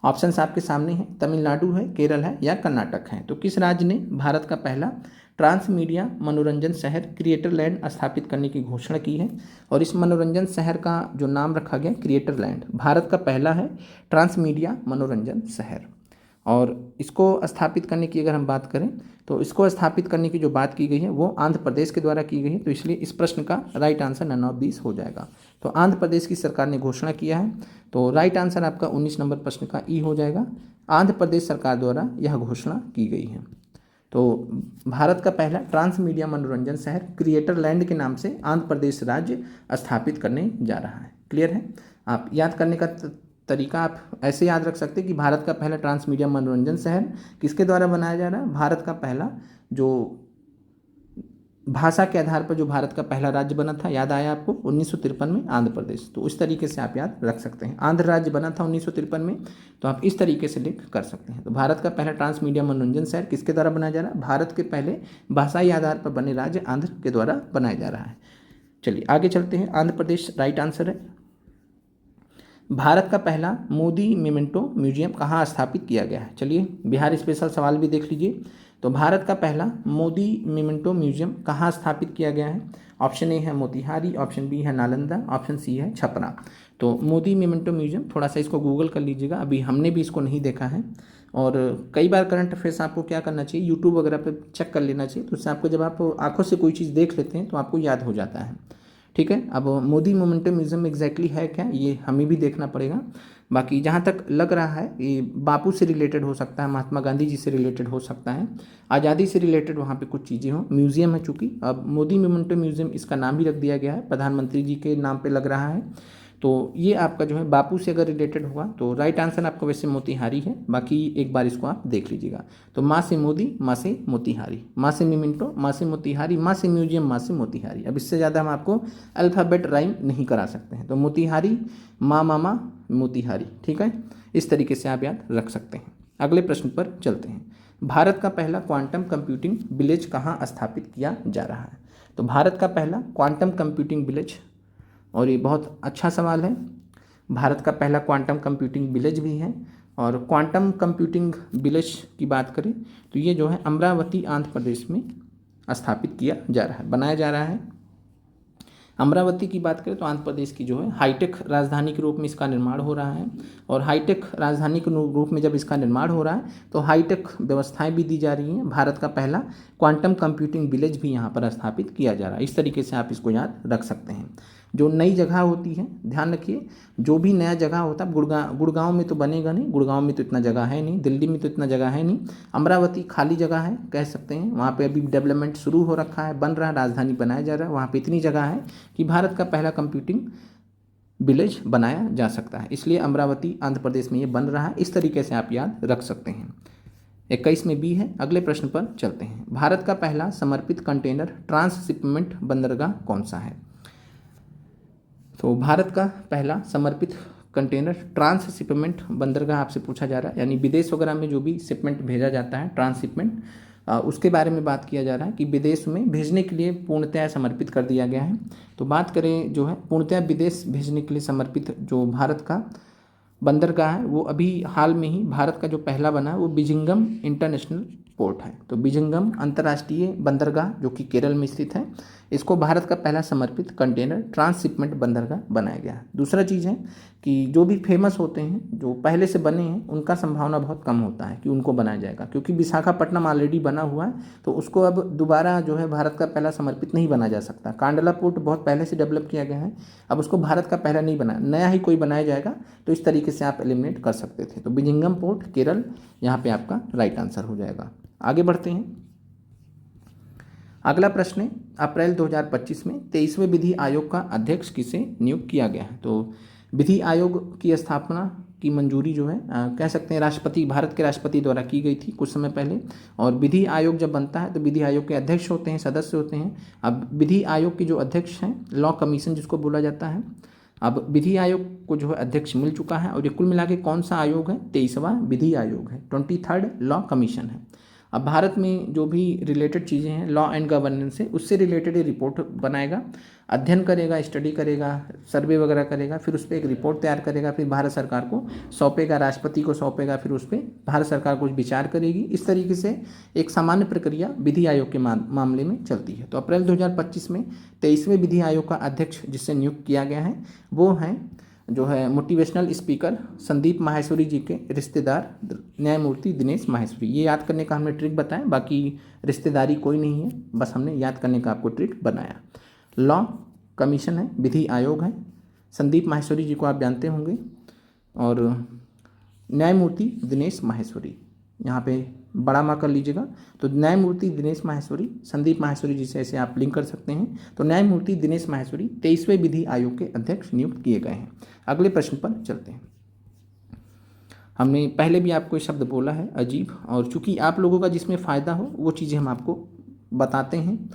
Speaker 1: ऑप्शंस आपके सामने हैं, तमिलनाडु है, केरल है या कर्नाटक है। तो किस राज्य ने भारत का पहला ट्रांस मीडिया मनोरंजन शहर क्रिएटर लैंड स्थापित करने की घोषणा की है, और इस मनोरंजन शहर का जो नाम रखा गया क्रिएटर लैंड, भारत का पहला है ट्रांस मीडिया मनोरंजन शहर। और इसको स्थापित करने की अगर हम बात करें तो इसको स्थापित करने की जो बात की गई है वो आंध्र प्रदेश के द्वारा की गई है, तो इसलिए इस प्रश्न का right answer none of this हो जाएगा। तो आंध्र प्रदेश की सरकार ने घोषणा किया है, तो राइट आंसर आपका 19 नंबर प्रश्न का ई हो जाएगा। आंध्र प्रदेश सरकार द्वारा यह घोषणा की गई है। तो भारत का पहला ट्रांस मीडिया मनोरंजन शहर क्रिएटर लैंड के नाम से आंध्र प्रदेश राज्य स्थापित करने जा रहा है। क्लियर है, आप याद करने का तरीका आप ऐसे याद रख सकते हैं कि भारत का पहला ट्रांस मीडिया मनोरंजन शहर किसके द्वारा बनाया जा रहा है, भारत का पहला जो भाषा के आधार पर जो भारत का पहला राज्य बना था, याद आया आपको, 1953 में आंध्र प्रदेश। तो इस तरीके से आप याद रख सकते हैं, आंध्र राज्य बना था 1953 में, तो आप इस तरीके से लिंक कर सकते हैं। तो भारत का पहला ट्रांस मीडिया मनोरंजन शहर किसके द्वारा बनाया जा रहा है? भारत के पहले भाषाई आधार पर बने राज्य आंध्र के द्वारा बनाया जा रहा है। चलिए आगे चलते हैं। आंध्र प्रदेश राइट आंसर है। भारत का पहला मोदी मेमेंटो म्यूजियम कहाँ स्थापित किया गया है? चलिए बिहार स्पेशल सवाल भी देख लीजिए। तो भारत का पहला मोदी मेमेंटो म्यूजियम कहाँ स्थापित किया गया है? ऑप्शन ए है मोतिहारी, ऑप्शन बी है नालंदा, ऑप्शन सी है छपरा। तो मोदी मेमेंटो म्यूजियम, थोड़ा सा इसको गूगल कर लीजिएगा, अभी हमने भी इसको नहीं देखा है। और कई बार करंट अफेयर्स आपको क्या करना चाहिए, यूट्यूब वगैरह पे चेक कर लेना चाहिए, तो उससे आपको जब आप आंखों से कोई चीज़ देख लेते हैं तो आपको याद हो जाता है। ठीक है, अब मोदी मोमेंटम म्यूजियम एग्जैक्टली है क्या, ये हमें भी देखना पड़ेगा। बाकी जहाँ तक लग रहा है ये बापू से रिलेटेड हो सकता है, महात्मा गांधी जी से रिलेटेड हो सकता है, आज़ादी से रिलेटेड वहाँ पे कुछ चीज़ें हों। म्यूजियम है चूँकि, अब मोदी मोमेंटम म्यूजियम इसका नाम भी रख दिया गया है, प्रधानमंत्री जी के नाम पे लग रहा है। तो ये आपका जो है बापू से अगर रिलेटेड होगा तो राइट आंसर आपका वैसे मोतिहारी है। बाकी एक बार इसको आप देख लीजिएगा। तो माँ से मोदी, माँ से मोतिहारी, माँ से मिमिंटो, माँ से मोतिहारी, माँ से म्यूजियम, माँ से मोतिहारी। अब इससे ज़्यादा हम आपको अल्फ़ाबेट राइम नहीं करा सकते हैं। तो मोतिहारी, माँ, मामा, मोतिहारी। ठीक है, इस तरीके से आप याद रख सकते हैं। अगले प्रश्न पर चलते हैं। भारत का पहला क्वांटम कंप्यूटिंग विलेज कहाँ स्थापित किया जा रहा है? तो भारत का पहला क्वांटम कंप्यूटिंग विलेज, और ये बहुत अच्छा सवाल है, भारत का पहला क्वांटम कंप्यूटिंग विलेज भी है। और क्वांटम कंप्यूटिंग विलेज की बात करें तो ये जो है अमरावती आंध्र प्रदेश में स्थापित किया जा रहा है, बनाया जा रहा है। अमरावती की बात करें तो आंध्र प्रदेश की जो है हाईटेक राजधानी के रूप में इसका निर्माण हो रहा है। और हाईटेक राजधानी के रूप में जब इसका निर्माण हो रहा है तो हाईटेक व्यवस्थाएं भी दी जा रही हैं। भारत का पहला क्वांटम कंप्यूटिंग विलेज भी यहाँ पर स्थापित किया जा रहा है। इस तरीके से आप इसको याद रख सकते हैं। जो नई जगह होती है, ध्यान रखिए, जो भी नया जगह होता है, गुड़गांव में तो बनेगा नहीं, गुड़गांव में तो इतना जगह है नहीं, दिल्ली में तो इतना जगह है नहीं, अमरावती खाली जगह है कह सकते हैं, वहाँ पे अभी डेवलपमेंट शुरू हो रखा है, बन रहा है, राजधानी बनाया जा रहा है, वहाँ पे इतनी जगह है कि भारत का पहला कंप्यूटिंग विलेज बनाया जा सकता है। इसलिए अमरावती आंध्र प्रदेश में ये बन रहा है। इस तरीके से आप याद रख सकते हैं। 21 में बी है। अगले प्रश्न पर चलते हैं। भारत का पहला समर्पित कंटेनर ट्रांसशिपमेंट बंदरगाह कौन सा है? तो भारत का पहला समर्पित कंटेनर ट्रांसशिपमेंट बंदरगाह आपसे पूछा जा रहा है, यानी विदेश वगैरह में जो भी शिपमेंट भेजा जाता है ट्रांसशिपमेंट, उसके बारे में बात किया जा रहा है कि विदेश में भेजने के लिए पूर्णतया समर्पित कर दिया गया है। तो बात करें जो है पूर्णतया विदेश भेजने के लिए समर्पित जो भारत का बंदरगाह है, वो अभी हाल में ही भारत का जो पहला बना है वो बिजिंगम इंटरनेशनल पोर्ट है। तो बिजिंगम अंतर्राष्ट्रीय बंदरगाह जो कि केरल में स्थित है, इसको भारत का पहला समर्पित कंटेनर ट्रांसशिपमेंट बंदरगाह बनाया गया है। दूसरा चीज़ है कि जो भी फेमस होते हैं, जो पहले से बने हैं, उनका संभावना बहुत कम होता है कि उनको बनाया जाएगा, क्योंकि विशाखापट्टनम ऑलरेडी बना हुआ है, तो उसको अब दोबारा जो है भारत का पहला समर्पित नहीं बना जा सकता। कांडला पोर्ट बहुत पहले से डेवलप किया गया है, अब उसको भारत का पहला नहीं बना, नया ही कोई बनाया जाएगा। तो इस तरीके से आप एलिमिनेट कर सकते थे। तो बिजिंगम पोर्ट केरल यहाँ पे आपका राइट आंसर हो जाएगा। आगे बढ़ते हैं। अगला प्रश्न है, अप्रैल 2025 में 23वें विधि आयोग का अध्यक्ष किसे नियुक्त किया गया है? तो विधि आयोग की स्थापना की मंजूरी जो है कह सकते हैं राष्ट्रपति, भारत के राष्ट्रपति द्वारा की गई थी कुछ समय पहले। और विधि आयोग जब बनता है तो विधि आयोग के अध्यक्ष होते हैं, सदस्य होते हैं। अब विधि आयोग के जो अध्यक्ष हैं, लॉ कमीशन जिसको बोला जाता है, अब विधि आयोग को जो है अध्यक्ष मिल चुका है। और ये कुल मिला के कौन सा आयोग है? 23वां विधि आयोग है, 23rd लॉ कमीशन है। अब भारत में जो भी रिलेटेड चीज़ें हैं लॉ एंड गवर्नेंस से, उससे रिलेटेड ये रिपोर्ट बनाएगा, अध्ययन करेगा, स्टडी करेगा, सर्वे वगैरह करेगा, फिर उस पर एक रिपोर्ट तैयार करेगा, फिर भारत सरकार को सौंपेगा, राष्ट्रपति को सौंपेगा, फिर उस पर भारत सरकार कुछ विचार करेगी। इस तरीके से एक सामान्य प्रक्रिया विधि आयोग के मामले में चलती है। तो अप्रैल 2025 में 23वें विधि आयोग का अध्यक्ष जिससे नियुक्त किया गया है वो हैं जो है मोटिवेशनल स्पीकर संदीप माहेश्वरी जी के रिश्तेदार न्यायमूर्ति दिनेश माहेश्वरी। ये याद करने का हमने ट्रिक बताया, बाकी रिश्तेदारी कोई नहीं है, बस हमने याद करने का आपको ट्रिक बनाया। लॉ कमीशन है, विधि आयोग है, संदीप माहेश्वरी जी को आप जानते होंगे, और न्यायमूर्ति दिनेश माहेश्वरी, यहाँ पे बड़ा माँ कर लीजिएगा। तो न्यायमूर्ति दिनेश माहेश्वरी, संदीप माहेश्वरी जी से ऐसे आप लिंक कर सकते हैं। तो न्यायमूर्ति दिनेश माहेश्वरी 23वें विधि आयोग के अध्यक्ष नियुक्त किए गए हैं। अगले प्रश्न पर चलते हैं। हमने पहले भी आपको ये शब्द बोला है अजीब, और चूंकि आप लोगों का जिसमें फ़ायदा हो वो चीज़ें हम आपको बताते हैं।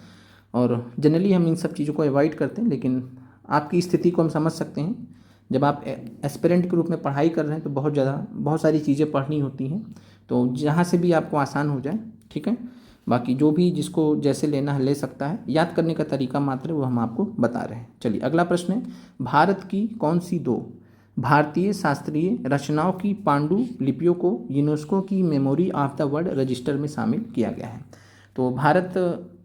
Speaker 1: और जनरली हम इन सब चीज़ों को अवॉइड करते हैं, लेकिन आपकी स्थिति को हम समझ सकते हैं। जब आप एस्पिरेंट के रूप में पढ़ाई कर रहे हैं तो बहुत सारी चीज़ें पढ़नी होती हैं, तो जहाँ से भी आपको आसान हो जाए, ठीक है। बाकी जो भी जिसको जैसे लेना है ले सकता है, याद करने का तरीका मात्र वो हम आपको बता रहे हैं। चलिए अगला प्रश्न है, भारत की कौन सी दो भारतीय शास्त्रीय रचनाओं की पांडुलिपियों को यूनेस्को की memory of the world register में शामिल किया गया है। तो भारत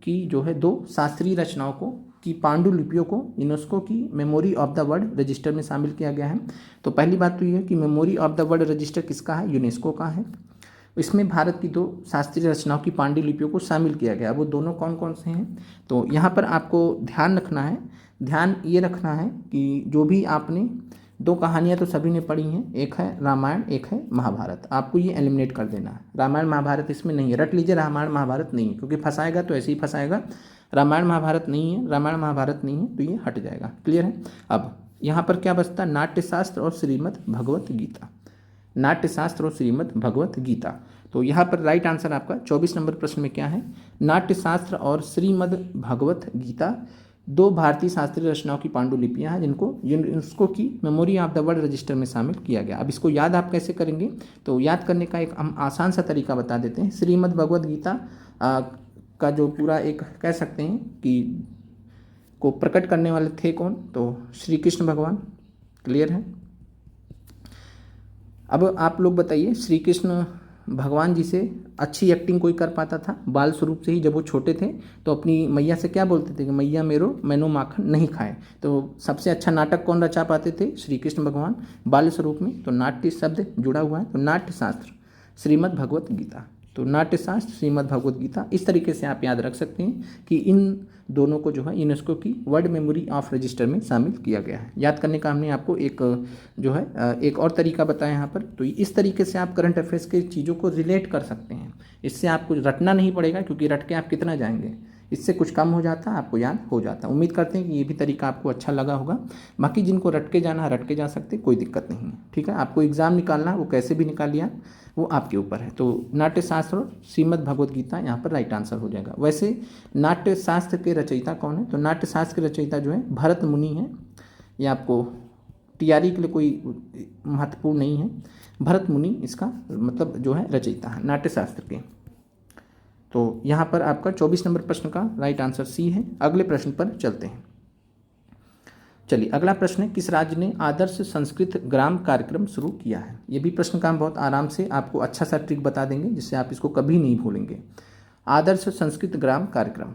Speaker 1: की जो है दो शास्त्रीय रचनाओं को की पांडुलिपियों को यूनेस्को की memory of the world register में शामिल किया गया है। तो पहली बात तो ये है कि memory of the world register किसका है, यूनेस्को का है। इसमें भारत की दो शास्त्रीय रचनाओं की पांडुलिपियों को शामिल किया गया। वो दोनों कौन कौन से हैं, तो यहाँ पर आपको ध्यान ये रखना है कि जो भी आपने दो कहानियाँ तो सभी ने पढ़ी हैं, एक है रामायण एक है महाभारत, आपको ये एलिमिनेट कर देना है। रामायण महाभारत इसमें नहीं है, रट लीजिए रामायण महाभारत नहीं है, क्योंकि फंसाएगा तो ऐसे ही फंसाएगा। रामायण महाभारत नहीं है, रामायण महाभारत नहीं है, तो ये हट जाएगा। क्लियर है। अब यहाँ पर क्या बचता, नाट्यशास्त्र और श्रीमद् भगवत गीता। नाट्यशास्त्र और श्रीमद् भगवत गीता, तो यहाँ पर राइट आंसर आपका 24 नंबर प्रश्न में क्या है, नाट्यशास्त्र और श्रीमद् भगवत गीता दो भारतीय शास्त्रीय रचनाओं की पांडुलिपियाँ हैं जिनको यूनेस्को की memory of the world register में शामिल किया गया। अब इसको याद आप कैसे करेंगे, तो याद करने का एक हम आसान सा तरीका बता देते हैं। श्रीमद् भगवत गीता का जो पूरा एक कह सकते हैं कि को प्रकट करने वाले थे कौन, तो श्री कृष्ण भगवान। क्लियर है। अब आप लोग बताइए, श्री कृष्ण भगवान जी से अच्छी एक्टिंग कोई कर पाता था? बाल स्वरूप से ही जब वो छोटे थे तो अपनी मैया से क्या बोलते थे कि मैया मैनो माखन नहीं खाए। तो सबसे अच्छा नाटक कौन रचा पाते थे, श्री कृष्ण भगवान बाल स्वरूप में। तो नाट्य शब्द जुड़ा हुआ है, तो नाट्यशास्त्र श्रीमद् भगवत गीता, तो नाट्यशास्त्र श्रीमद् भगवत गीता। इस तरीके से आप याद रख सकते हैं कि इन दोनों को जो है यूनेस्को की वर्ल्ड मेमोरी ऑफ रजिस्टर में शामिल किया गया है। याद करने का हमने आपको एक जो है एक और तरीका बताया यहाँ पर। तो इस तरीके से आप करंट अफेयर्स के चीज़ों को रिलेट कर सकते हैं। इससे आपको रटना नहीं पड़ेगा, क्योंकि रट के आप कितना जाएंगे, इससे कुछ कम हो जाता है, आपको याद हो जाता है। उम्मीद करते हैं कि ये भी तरीका आपको अच्छा लगा होगा। बाकी जिनको रट के जाना है रट के जा सकते, कोई दिक्कत नहीं है, ठीक है। आपको एग्ज़ाम निकालना है, वो कैसे भी निकालिए वो आपके ऊपर है। तो नाट्यशास्त्र और श्रीमद् भगवत गीता यहाँ पर राइट आंसर हो जाएगा। वैसे नाट्यशास्त्र के रचयिता कौन है, तो नाट्यशास्त्र के रचयिता जो है भरत मुनि है। ये आपको तैयारी के लिए कोई महत्वपूर्ण नहीं है, भरत मुनि इसका मतलब जो है रचयिता है नाट्यशास्त्र के। तो यहाँ पर आपका 24 नंबर प्रश्न का राइट आंसर सी है। अगले प्रश्न पर चलते हैं। चलिए अगला प्रश्न है, किस राज्य ने आदर्श संस्कृत ग्राम कार्यक्रम शुरू किया है। ये भी प्रश्न का हम बहुत आराम से आपको अच्छा सा ट्रिक बता देंगे जिससे आप इसको कभी नहीं भूलेंगे। आदर्श संस्कृत ग्राम कार्यक्रम,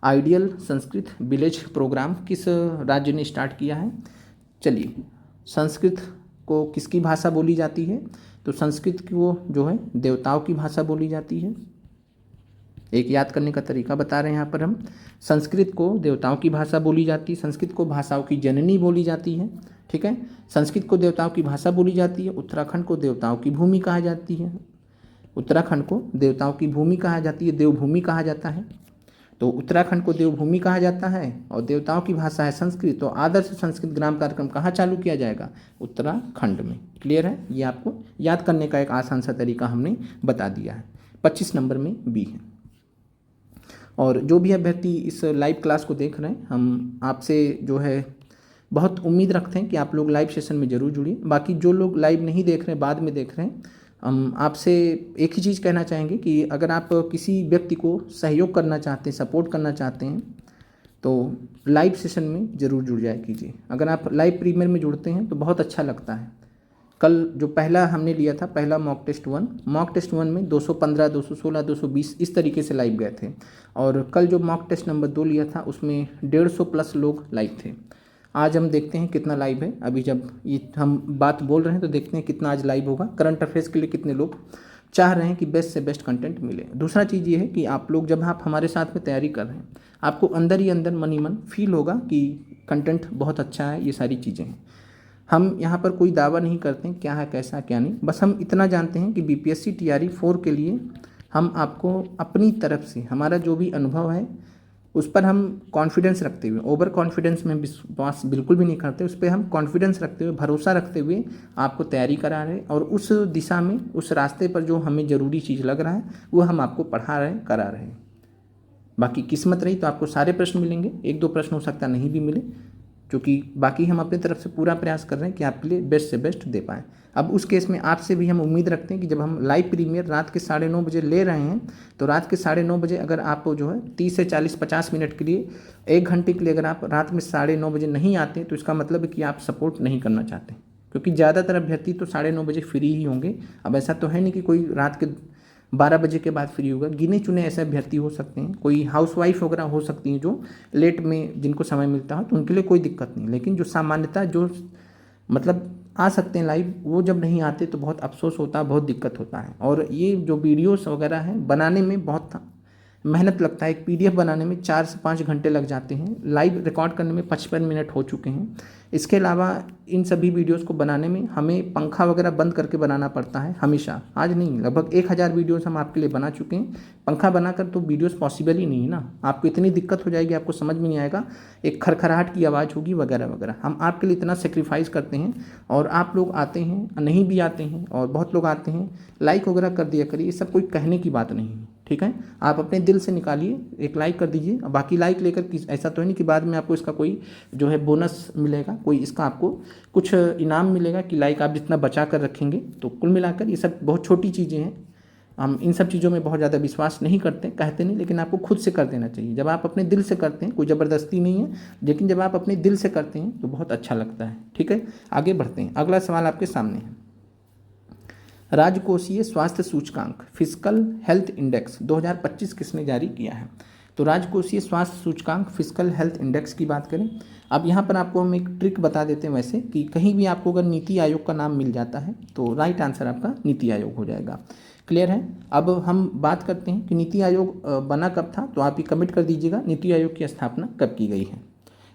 Speaker 1: आइडियल संस्कृत विलेज प्रोग्राम किस राज्य ने स्टार्ट किया है। चलिए, संस्कृत को किसकी भाषा बोली जाती है, तो संस्कृत को जो है देवताओं की भाषा बोली जाती है। एक याद करने का तरीका बता रहे हैं यहाँ पर हम। संस्कृत को देवताओं की भाषा बोली जाती है, संस्कृत को भाषाओं की जननी बोली जाती है, ठीक है। संस्कृत को देवताओं की भाषा बोली जाती है। उत्तराखंड को देवताओं की भूमि कहा जाती है, उत्तराखंड को देवताओं की भूमि कहा जाती है, देवभूमि कहा जाता है। तो उत्तराखंड को देवभूमि कहा जाता है और देवताओं की भाषा है संस्कृत। तो आदर्श संस्कृत ग्राम कार्यक्रम कहाँ चालू किया जाएगा, उत्तराखंड में। क्लियर है, ये आपको याद करने का एक आसान सा तरीका हमने बता दिया है। 25 नंबर में बी है। और जो भी अभ्यर्थी इस लाइव क्लास को देख रहे हैं, हम आपसे जो है बहुत उम्मीद रखते हैं कि आप लोग लाइव सेशन में ज़रूर जुड़िए। बाकी जो लोग लाइव नहीं देख रहे हैं, बाद में देख रहे हैं, हम आपसे एक ही चीज़ कहना चाहेंगे कि अगर आप किसी व्यक्ति को सहयोग करना चाहते हैं, सपोर्ट करना चाहते हैं, तो लाइव सेशन में ज़रूर जुड़ जाया कीजिए। अगर आप लाइव प्रीमियर में जुड़ते हैं तो बहुत अच्छा लगता है। कल जो पहला हमने लिया था, पहला मॉक टेस्ट 1 में 215, 216, 220 इस तरीके से लाइव गए थे। और कल जो मॉक टेस्ट नंबर 2 लिया था उसमें 150 प्लस लोग लाइव थे। आज हम देखते हैं कितना लाइव है। अभी जब ये हम बात बोल रहे हैं तो देखते हैं कितना आज लाइव होगा। करंट अफेयर्स के लिए कितने लोग चाह रहे हैं कि बेस्ट से बेस्ट कंटेंट मिले। दूसरा चीज़ ये है कि आप लोग जब आप हमारे साथ में तैयारी कर रहे हैं, आपको अंदर ही अंदर मन ही मन फील होगा कि कंटेंट बहुत अच्छा है, ये सारी चीज़ें हैं। हम यहाँ पर कोई दावा नहीं करते हैं क्या है कैसा क्या नहीं, बस हम इतना जानते हैं कि बीपीएससी टीआरई 4 के लिए हम आपको अपनी तरफ से हमारा जो भी अनुभव है उस पर हम कॉन्फिडेंस रखते हुए, ओवर कॉन्फिडेंस में विश्वास बिल्कुल भी नहीं करते, उस पर हम कॉन्फिडेंस रखते हुए, भरोसा रखते हुए आपको तैयारी करा रहे हैं। और उस दिशा में, उस रास्ते पर जो हमें ज़रूरी चीज़ लग रहा है वो हम आपको पढ़ा रहे हैं, करा रहे हैं। बाकी किस्मत रही तो आपको सारे प्रश्न मिलेंगे, एक दो प्रश्न हो सकता नहीं भी मिले, क्योंकि बाकी हम अपनी तरफ से पूरा प्रयास कर रहे हैं कि आपके लिए बेस्ट से बेस्ट दे पाएँ। अब उस केस में आपसे भी हम उम्मीद रखते हैं कि जब हम लाइव प्रीमियर रात के 9:30 बजे ले रहे हैं, तो रात के 9:30 बजे अगर आप जो है 30 से 40-50 मिनट के लिए, 1 घंटे के लिए अगर आप रात में 9:30 बजे नहीं आते, तो इसका मतलब है कि आप सपोर्ट नहीं करना चाहते, क्योंकि ज़्यादातर अभ्यर्थी तो 9:30 बजे फ्री ही होंगे। अब ऐसा तो है नहीं कि कोई रात के 12 बजे के बाद फ्री होगा, गिने चुने ऐसे अभ्यर्थी हो सकते हैं, कोई हाउसवाइफ वगैरह हो सकती हैं जो लेट में जिनको समय मिलता है, तो उनके लिए कोई दिक्कत नहीं। लेकिन जो सामान्यतः जो मतलब आ सकते हैं लाइव, वो जब नहीं आते तो बहुत अफसोस होता है, बहुत दिक्कत होता है। और ये जो वीडियोस वगैरह हैं बनाने में बहुत मेहनत लगता है, एक PDF बनाने में 4 से 5 घंटे लग जाते हैं, लाइव रिकॉर्ड करने में 55 मिनट हो चुके हैं। इसके अलावा इन सभी वीडियोस को बनाने में हमें पंखा वगैरह बंद करके बनाना पड़ता है हमेशा, आज नहीं, लगभग 1000 वीडियोस हम आपके लिए बना चुके हैं। पंखा बनाकर तो वीडियोस पॉसिबल ही नहीं है ना, आपको इतनी दिक्कत हो जाएगी, आपको समझ में नहीं आएगा, एक खरखराहट की आवाज़ होगी वगैरह वगैरह। हम आपके लिए इतना सेक्रीफाइस करते हैं, और आप लोग आते हैं, नहीं भी आते हैं, और बहुत लोग आते हैं, लाइक वगैरह कर दिया करिए, ये सब कोई कहने की बात नहीं है, ठीक है। आप अपने दिल से निकालिए, एक लाइक कर दीजिए। बाकी लाइक लेकर ऐसा तो है नहीं कि बाद में आपको इसका कोई जो है बोनस मिलेगा, कोई इसका आपको कुछ इनाम मिलेगा कि लाइक आप जितना बचा कर रखेंगे। तो कुल मिलाकर ये सब बहुत छोटी चीज़ें हैं, हम इन सब चीज़ों में बहुत ज़्यादा विश्वास नहीं करते, कहते नहीं, लेकिन आपको खुद से कर देना चाहिए। जब आप अपने दिल से करते हैं, कोई ज़बरदस्ती नहीं है, लेकिन जब आप अपने दिल से करते हैं तो बहुत अच्छा लगता है, ठीक है। आगे बढ़ते हैं, अगला सवाल आपके सामने है। राजकोषीय स्वास्थ्य सूचकांक फिस्कल हेल्थ इंडेक्स 2025 किसने जारी किया है? तो राजकोषीय स्वास्थ्य सूचकांक फिस्कल हेल्थ इंडेक्स की बात करें, अब यहाँ पर आपको हम एक ट्रिक बता देते हैं वैसे, कि कहीं भी आपको अगर नीति आयोग का नाम मिल जाता है तो राइट आंसर आपका नीति आयोग हो जाएगा। क्लियर है? अब हम बात करते हैं कि नीति आयोग बना कब था, तो आप ये कमेंट कर दीजिएगा, नीति आयोग की स्थापना कब की गई है।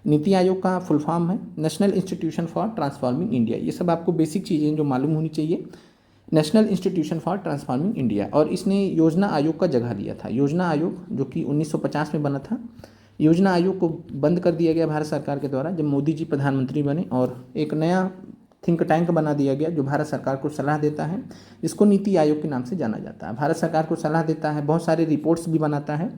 Speaker 1: नीति आयोग का फुल फॉर्म है national institution for transforming India. ये सब आपको बेसिक चीज़ें जो मालूम होनी चाहिए, national institution for transforming India. और इसने योजना आयोग का जगह लिया था। योजना आयोग जो कि 1950 में बना था, योजना आयोग को बंद कर दिया गया भारत सरकार के द्वारा जब मोदी जी प्रधानमंत्री बने, और एक नया थिंक टैंक बना दिया गया जो भारत सरकार को सलाह देता है, जिसको नीति आयोग के नाम से जाना जाता है। भारत सरकार को सलाह देता है, बहुत सारे रिपोर्ट्स भी बनाता है।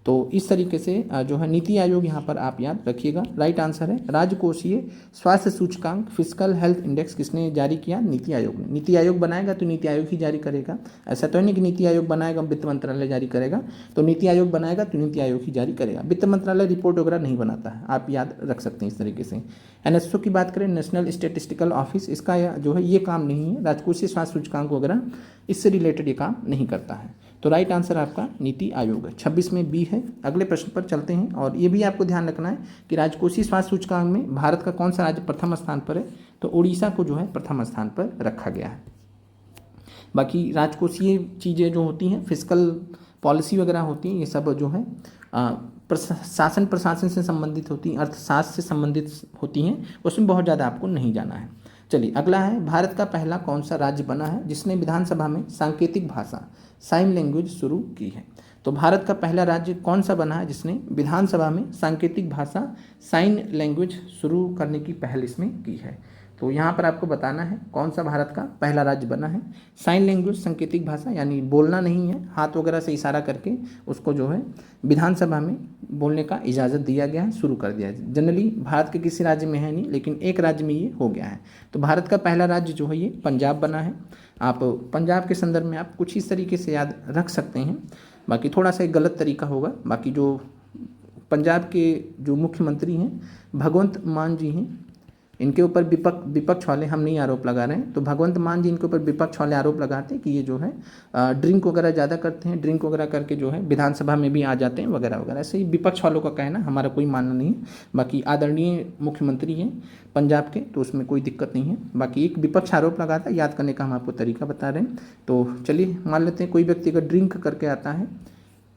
Speaker 1: तो इस तरीके से जो है नीति आयोग यहाँ पर आप याद रखिएगा। राइट आंसर है राजकोषीय स्वास्थ्य सूचकांक फिस्कल हेल्थ इंडेक्स किसने जारी किया? नीति आयोग ने। नीति आयोग बनाएगा तो नीति आयोग ही जारी करेगा, ऐसा तो नहीं कि नीति आयोग बनाएगा वित्त मंत्रालय जारी करेगा। तो नीति आयोग बनाएगा तो नीति आयोग ही जारी करेगा, वित्त मंत्रालय रिपोर्ट वगैरह नहीं बनाता है, आप याद रख सकते हैं इस तरीके से। NSO की बात करें, नेशनल स्टेटिस्टिकल ऑफिस, इसका जो है ये काम नहीं है, राजकोषीय स्वास्थ्य सूचकांक वगैरह इससे रिलेटेड ये काम नहीं करता है। तो राइट आंसर आपका नीति आयोग है, 26 में बी है। अगले प्रश्न पर चलते हैं, और ये भी आपको ध्यान रखना है कि राजकोषीय स्वास्थ्य सूचकांक में भारत का कौन सा राज्य प्रथम स्थान पर है, तो उड़ीसा को जो है प्रथम स्थान पर रखा गया है। बाकी राजकोषीय चीज़ें जो होती हैं, फिस्कल पॉलिसी वगैरह होती हैं, ये सब जो है शासन प्रशासन से संबंधित होती हैं, अर्थशास्त्र से संबंधित होती हैं, उसमें बहुत ज़्यादा आपको नहीं जाना है। चलिए अगला है, भारत का पहला कौन सा राज्य बना है जिसने विधानसभा में सांकेतिक भाषा साइन लैंग्वेज शुरू की है? तो भारत का पहला राज्य कौन सा बना है जिसने विधानसभा में सांकेतिक भाषा साइन लैंग्वेज शुरू करने की पहल इसमें की है? तो यहाँ पर आपको बताना है कौन सा भारत का पहला राज्य बना है। साइन लैंग्वेज सांकेतिक भाषा यानी बोलना नहीं है, हाथ वगैरह से इशारा करके उसको जो है विधानसभा में बोलने का इजाज़त दिया गया है, शुरू कर दिया है। जनरली भारत के किसी राज्य में है नहीं, लेकिन एक राज्य में ये हो गया है। तो भारत का पहला राज्य जो है ये पंजाब बना है। आप पंजाब के संदर्भ में आप कुछ इस तरीके से याद रख सकते हैं, बाकी थोड़ा सा एक गलत तरीका होगा। बाकी जो पंजाब के जो मुख्यमंत्री हैं भगवंत मान जी हैं, इनके ऊपर विपक्ष वाले, हम नहीं आरोप लगा रहे हैं, तो भगवंत मान जी इनके ऊपर विपक्ष वाले आरोप लगाते हैं कि ये जो है ड्रिंक वगैरह ज़्यादा करते हैं, ड्रिंक वगैरह करके जो है विधानसभा में भी आ जाते हैं वगैरह वगैरह। ऐसे ही विपक्ष वालों का कहना, हमारा कोई मानना नहीं है। बाकी आदरणीय मुख्यमंत्री हैं पंजाब के, तो उसमें कोई दिक्कत नहीं है। बाकी एक विपक्ष आरोप लगाता है, याद करने का हम आपको तरीका बता रहे हैं। तो चलिए मान लेते हैं कोई व्यक्ति अगर ड्रिंक करके आता है,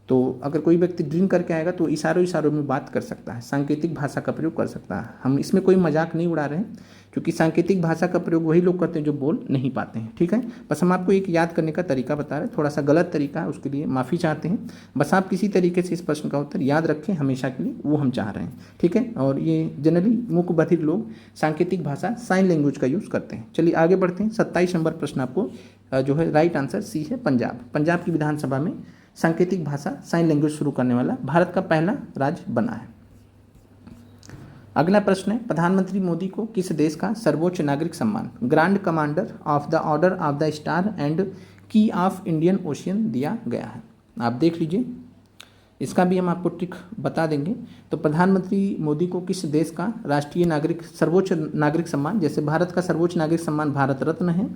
Speaker 1: तो अगर कोई व्यक्ति ड्रिंक करके आएगा तो इशारों में बात कर सकता है, सांकेतिक भाषा का प्रयोग कर सकता है। हम इसमें कोई मजाक नहीं उड़ा रहे हैं, क्योंकि सांकेतिक भाषा का प्रयोग वही लोग करते हैं जो बोल नहीं पाते हैं, ठीक है। बस हम आपको एक याद करने का तरीका बता रहे हैं, थोड़ा सा गलत तरीका है, उसके लिए माफ़ी चाहते हैं। बस आप किसी तरीके से इस प्रश्न का उत्तर याद रखें हमेशा के लिए, वो हम चाह रहे हैं, ठीक है। और ये जनरली मूक बधिर लोग सांकेतिक भाषा साइन लैंग्वेज का यूज़ करते हैं। चलिए आगे बढ़ते हैं। 27 नंबर प्रश्न आपको जो है राइट आंसर सी है पंजाब। पंजाब की विधानसभा में सांकेतिक भाषा साइन लैंग्वेज शुरू करने वाला भारत का पहला राज्य बना है। अगला प्रश्न है, प्रधानमंत्री मोदी को किस देश का सर्वोच्च नागरिक सम्मान grand commander of the order of the star and key of Indian ocean दिया गया है? आप देख लीजिए, इसका भी हम आपको ट्रिक बता देंगे। तो प्रधानमंत्री मोदी को किस देश का राष्ट्रीय नागरिक सर्वोच्च नागरिक सम्मान, जैसे भारत का सर्वोच्च नागरिक सम्मान भारत रत्न है,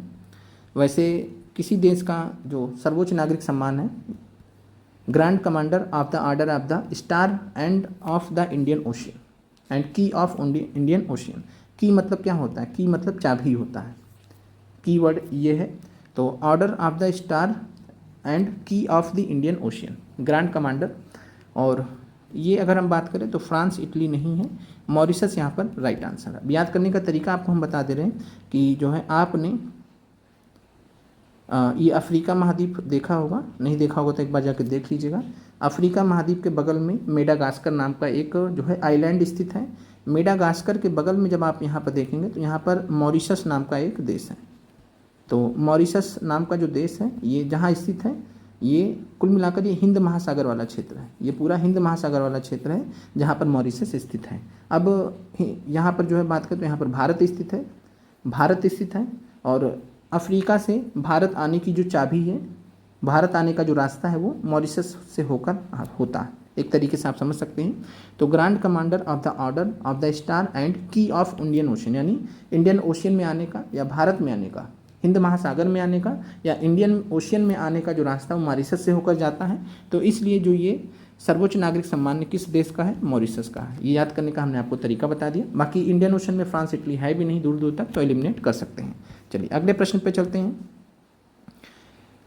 Speaker 1: वैसे किसी देश का जो सर्वोच्च नागरिक सम्मान है grand commander of the order of the star end of the Indian ocean and key of Indian ocean. की मतलब क्या होता है? की मतलब चाबी होता है, की वर्ड ये है। तो order of the star and key of the Indian Ocean, grand commander. और ये अगर हम बात करें तो फ्रांस इटली नहीं है, मॉरिशस यहाँ पर राइट आंसर है। याद करने का तरीका आपको हम बता दे रहे हैं कि जो है आपने ये अफ्रीका महाद्वीप देखा होगा, नहीं देखा होगा तो एक बार जाकर देख लीजिएगा। अफ्रीका महाद्वीप के बगल में मेडागास्कर नाम का एक जो है आइलैंड स्थित है। मेडागास्कर के बगल में जब आप यहाँ पर देखेंगे तो यहाँ पर मॉरिशस नाम का एक देश है। तो मॉरिशस नाम का जो देश है ये जहाँ स्थित है, ये कुल मिलाकर ये हिंद महासागर वाला क्षेत्र है, ये पूरा हिंद महासागर वाला क्षेत्र है जहाँ पर मॉरिशस स्थित है। अब यहाँ पर जो है बात करें तो यहाँ पर भारत स्थित है, भारत स्थित है। और अफ्रीका से भारत आने की जो चाबी है, भारत आने का जो रास्ता है वो मॉरिशस से होकर होता है, एक तरीके से आप समझ सकते हैं। तो grand commander of the order of the star and key of Indian ocean, यानी इंडियन ओशियन में आने का या भारत में आने का, हिंद महासागर में आने का या इंडियन ओशियन में आने का जो रास्ता वो मॉरिशस से होकर जाता है। तो इसलिए जो ये सर्वोच्च नागरिक सम्मान किस देश का है? मॉरिशस का है। ये याद करने का हमने आपको तरीका बता दिया। बाकी इंडियन ओशन में फ्रांस इटली है भी नहीं दूर दूर तक, तो एलिमिनेट कर सकते हैं। चलिए अगले प्रश्न पे चलते हैं।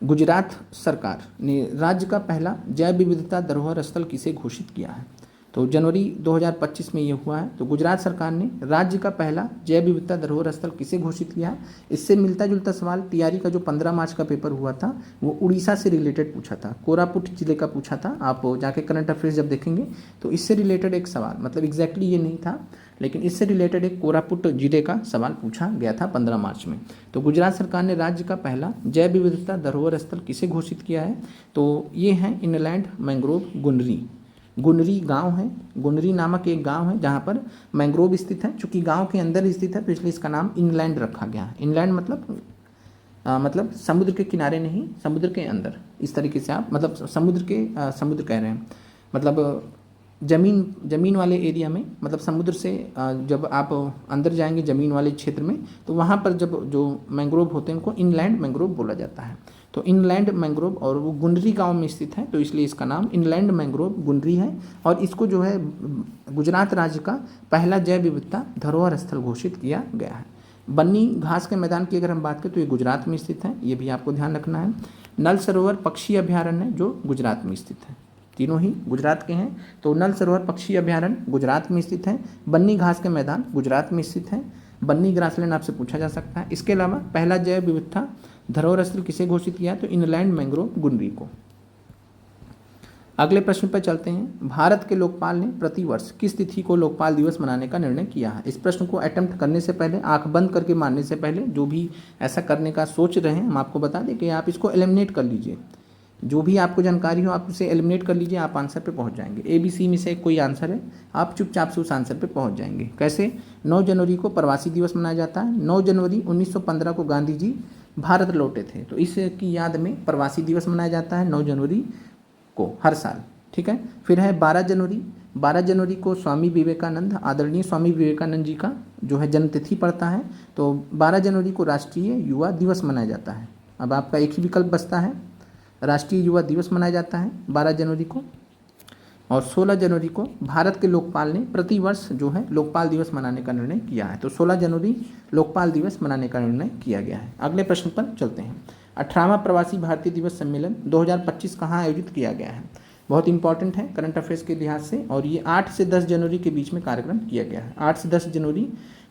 Speaker 1: गुजरात सरकार ने राज्य का पहला जैव विविधता धरोहर स्थल किसे घोषित किया है? तो जनवरी 2025 में ये हुआ है। तो गुजरात सरकार ने राज्य का पहला जैव विविधता धरोहर स्थल किसे घोषित किया है? इससे मिलता जुलता सवाल टीआरई का जो 15 मार्च का पेपर हुआ था वो उड़ीसा से रिलेटेड पूछा था, कोरापुट जिले का पूछा था। आप जाके करंट अफेयर्स जब देखेंगे तो इससे रिलेटेड एक सवाल, मतलब एग्जैक्टली ये नहीं था लेकिन इससे रिलेटेड एक कोरापुट जिले का सवाल पूछा गया था 15 मार्च में। तो गुजरात सरकार ने राज्य का पहला जैव विविधता धरोहर स्थल किसे घोषित किया है? तो ये है इनलैंड मैंग्रोव गुनरी। गुनरी गांव है, गुनरी नामक एक गांव है जहां पर मैंग्रोव स्थित है। चूंकि गांव के अंदर स्थित है तो इसलिए इसका नाम इनलैंड रखा गया है। इनलैंड मतलब समुद्र के किनारे नहीं, समुद्र के अंदर, इस तरीके से आप मतलब समुद्र कह रहे हैं, मतलब जमीन वाले एरिया में, मतलब समुद्र से जब आप अंदर जाएंगे ज़मीन वाले क्षेत्र में तो वहाँ पर जब जो मैंग्रोव होते हैं उनको इनलैंड मैंग्रोव बोला जाता है। तो इनलैंड मैंग्रोव और वो गुनरी गांव में स्थित है तो इसलिए इसका नाम इनलैंड मैंग्रोव गुनरी है। और इसको जो है गुजरात राज्य का पहला जैव विविधता धरोहर स्थल घोषित किया गया है। बन्नी घास के मैदान की अगर हम बात करें तो ये गुजरात में स्थित है, ये भी आपको ध्यान रखना है। नल सरोवर पक्षी अभ्यारण्य जो गुजरात में स्थित है, तीनों ही गुजरात के हैं। तो नल सरोवर पक्षी अभ्यारण्य गुजरात में स्थित है, बन्नी घास के मैदान गुजरात में स्थित है, बन्नी ग्रासलैंड आपसे पूछा जा सकता है। इसके अलावा पहला जैव विविधता धरोहर स्थल किसे घोषित किया? तो इनलैंड मैंग्रोव गुनरी को। अगले प्रश्न पर चलते हैं। भारत के लोकपाल ने प्रतिवर्ष किस तिथि को लोकपाल दिवस मनाने का निर्णय किया है? इस प्रश्न को अटेम्प्ट करने से पहले, आंख बंद करके मारने से पहले, जो भी ऐसा करने का सोच रहे हैं हम आपको बता दें कि आप इसको एलिमिनेट कर लीजिए। जो भी आपको जानकारी हो आप उसे एलिमिनेट कर लीजिए, आप आंसर पे पहुंच जाएंगे। ABC में से कोई आंसर है, आप चुपचाप से उस आंसर पे पहुंच जाएंगे। कैसे? 9 जनवरी को प्रवासी दिवस मनाया जाता है। 9 जनवरी 1915 को गांधी जी भारत लौटे थे तो इसकी याद में प्रवासी दिवस मनाया जाता है 9 जनवरी को हर साल। ठीक है। फिर है 12 जनवरी। 12 जनवरी को स्वामी विवेकानंद, आदरणीय स्वामी विवेकानंद जी का जो है जन्मतिथि पड़ता है। तो 12 जनवरी को राष्ट्रीय युवा दिवस मनाया जाता है। अब आपका एक ही विकल्प बचता है, राष्ट्रीय युवा दिवस मनाया जाता है 12 जनवरी को। और 16 जनवरी को भारत के लोकपाल ने प्रतिवर्ष जो है लोकपाल दिवस मनाने का निर्णय किया है। तो 16 जनवरी लोकपाल दिवस मनाने का निर्णय किया गया है। अगले प्रश्न पर चलते हैं। 18वां प्रवासी भारतीय दिवस सम्मेलन 2025 कहाँ आयोजित किया गया है? बहुत इंपॉर्टेंट है करंट अफेयर्स के लिहाज से, और ये 8 से 10 जनवरी के बीच में कार्यक्रम किया गया है। 8 से 10 जनवरी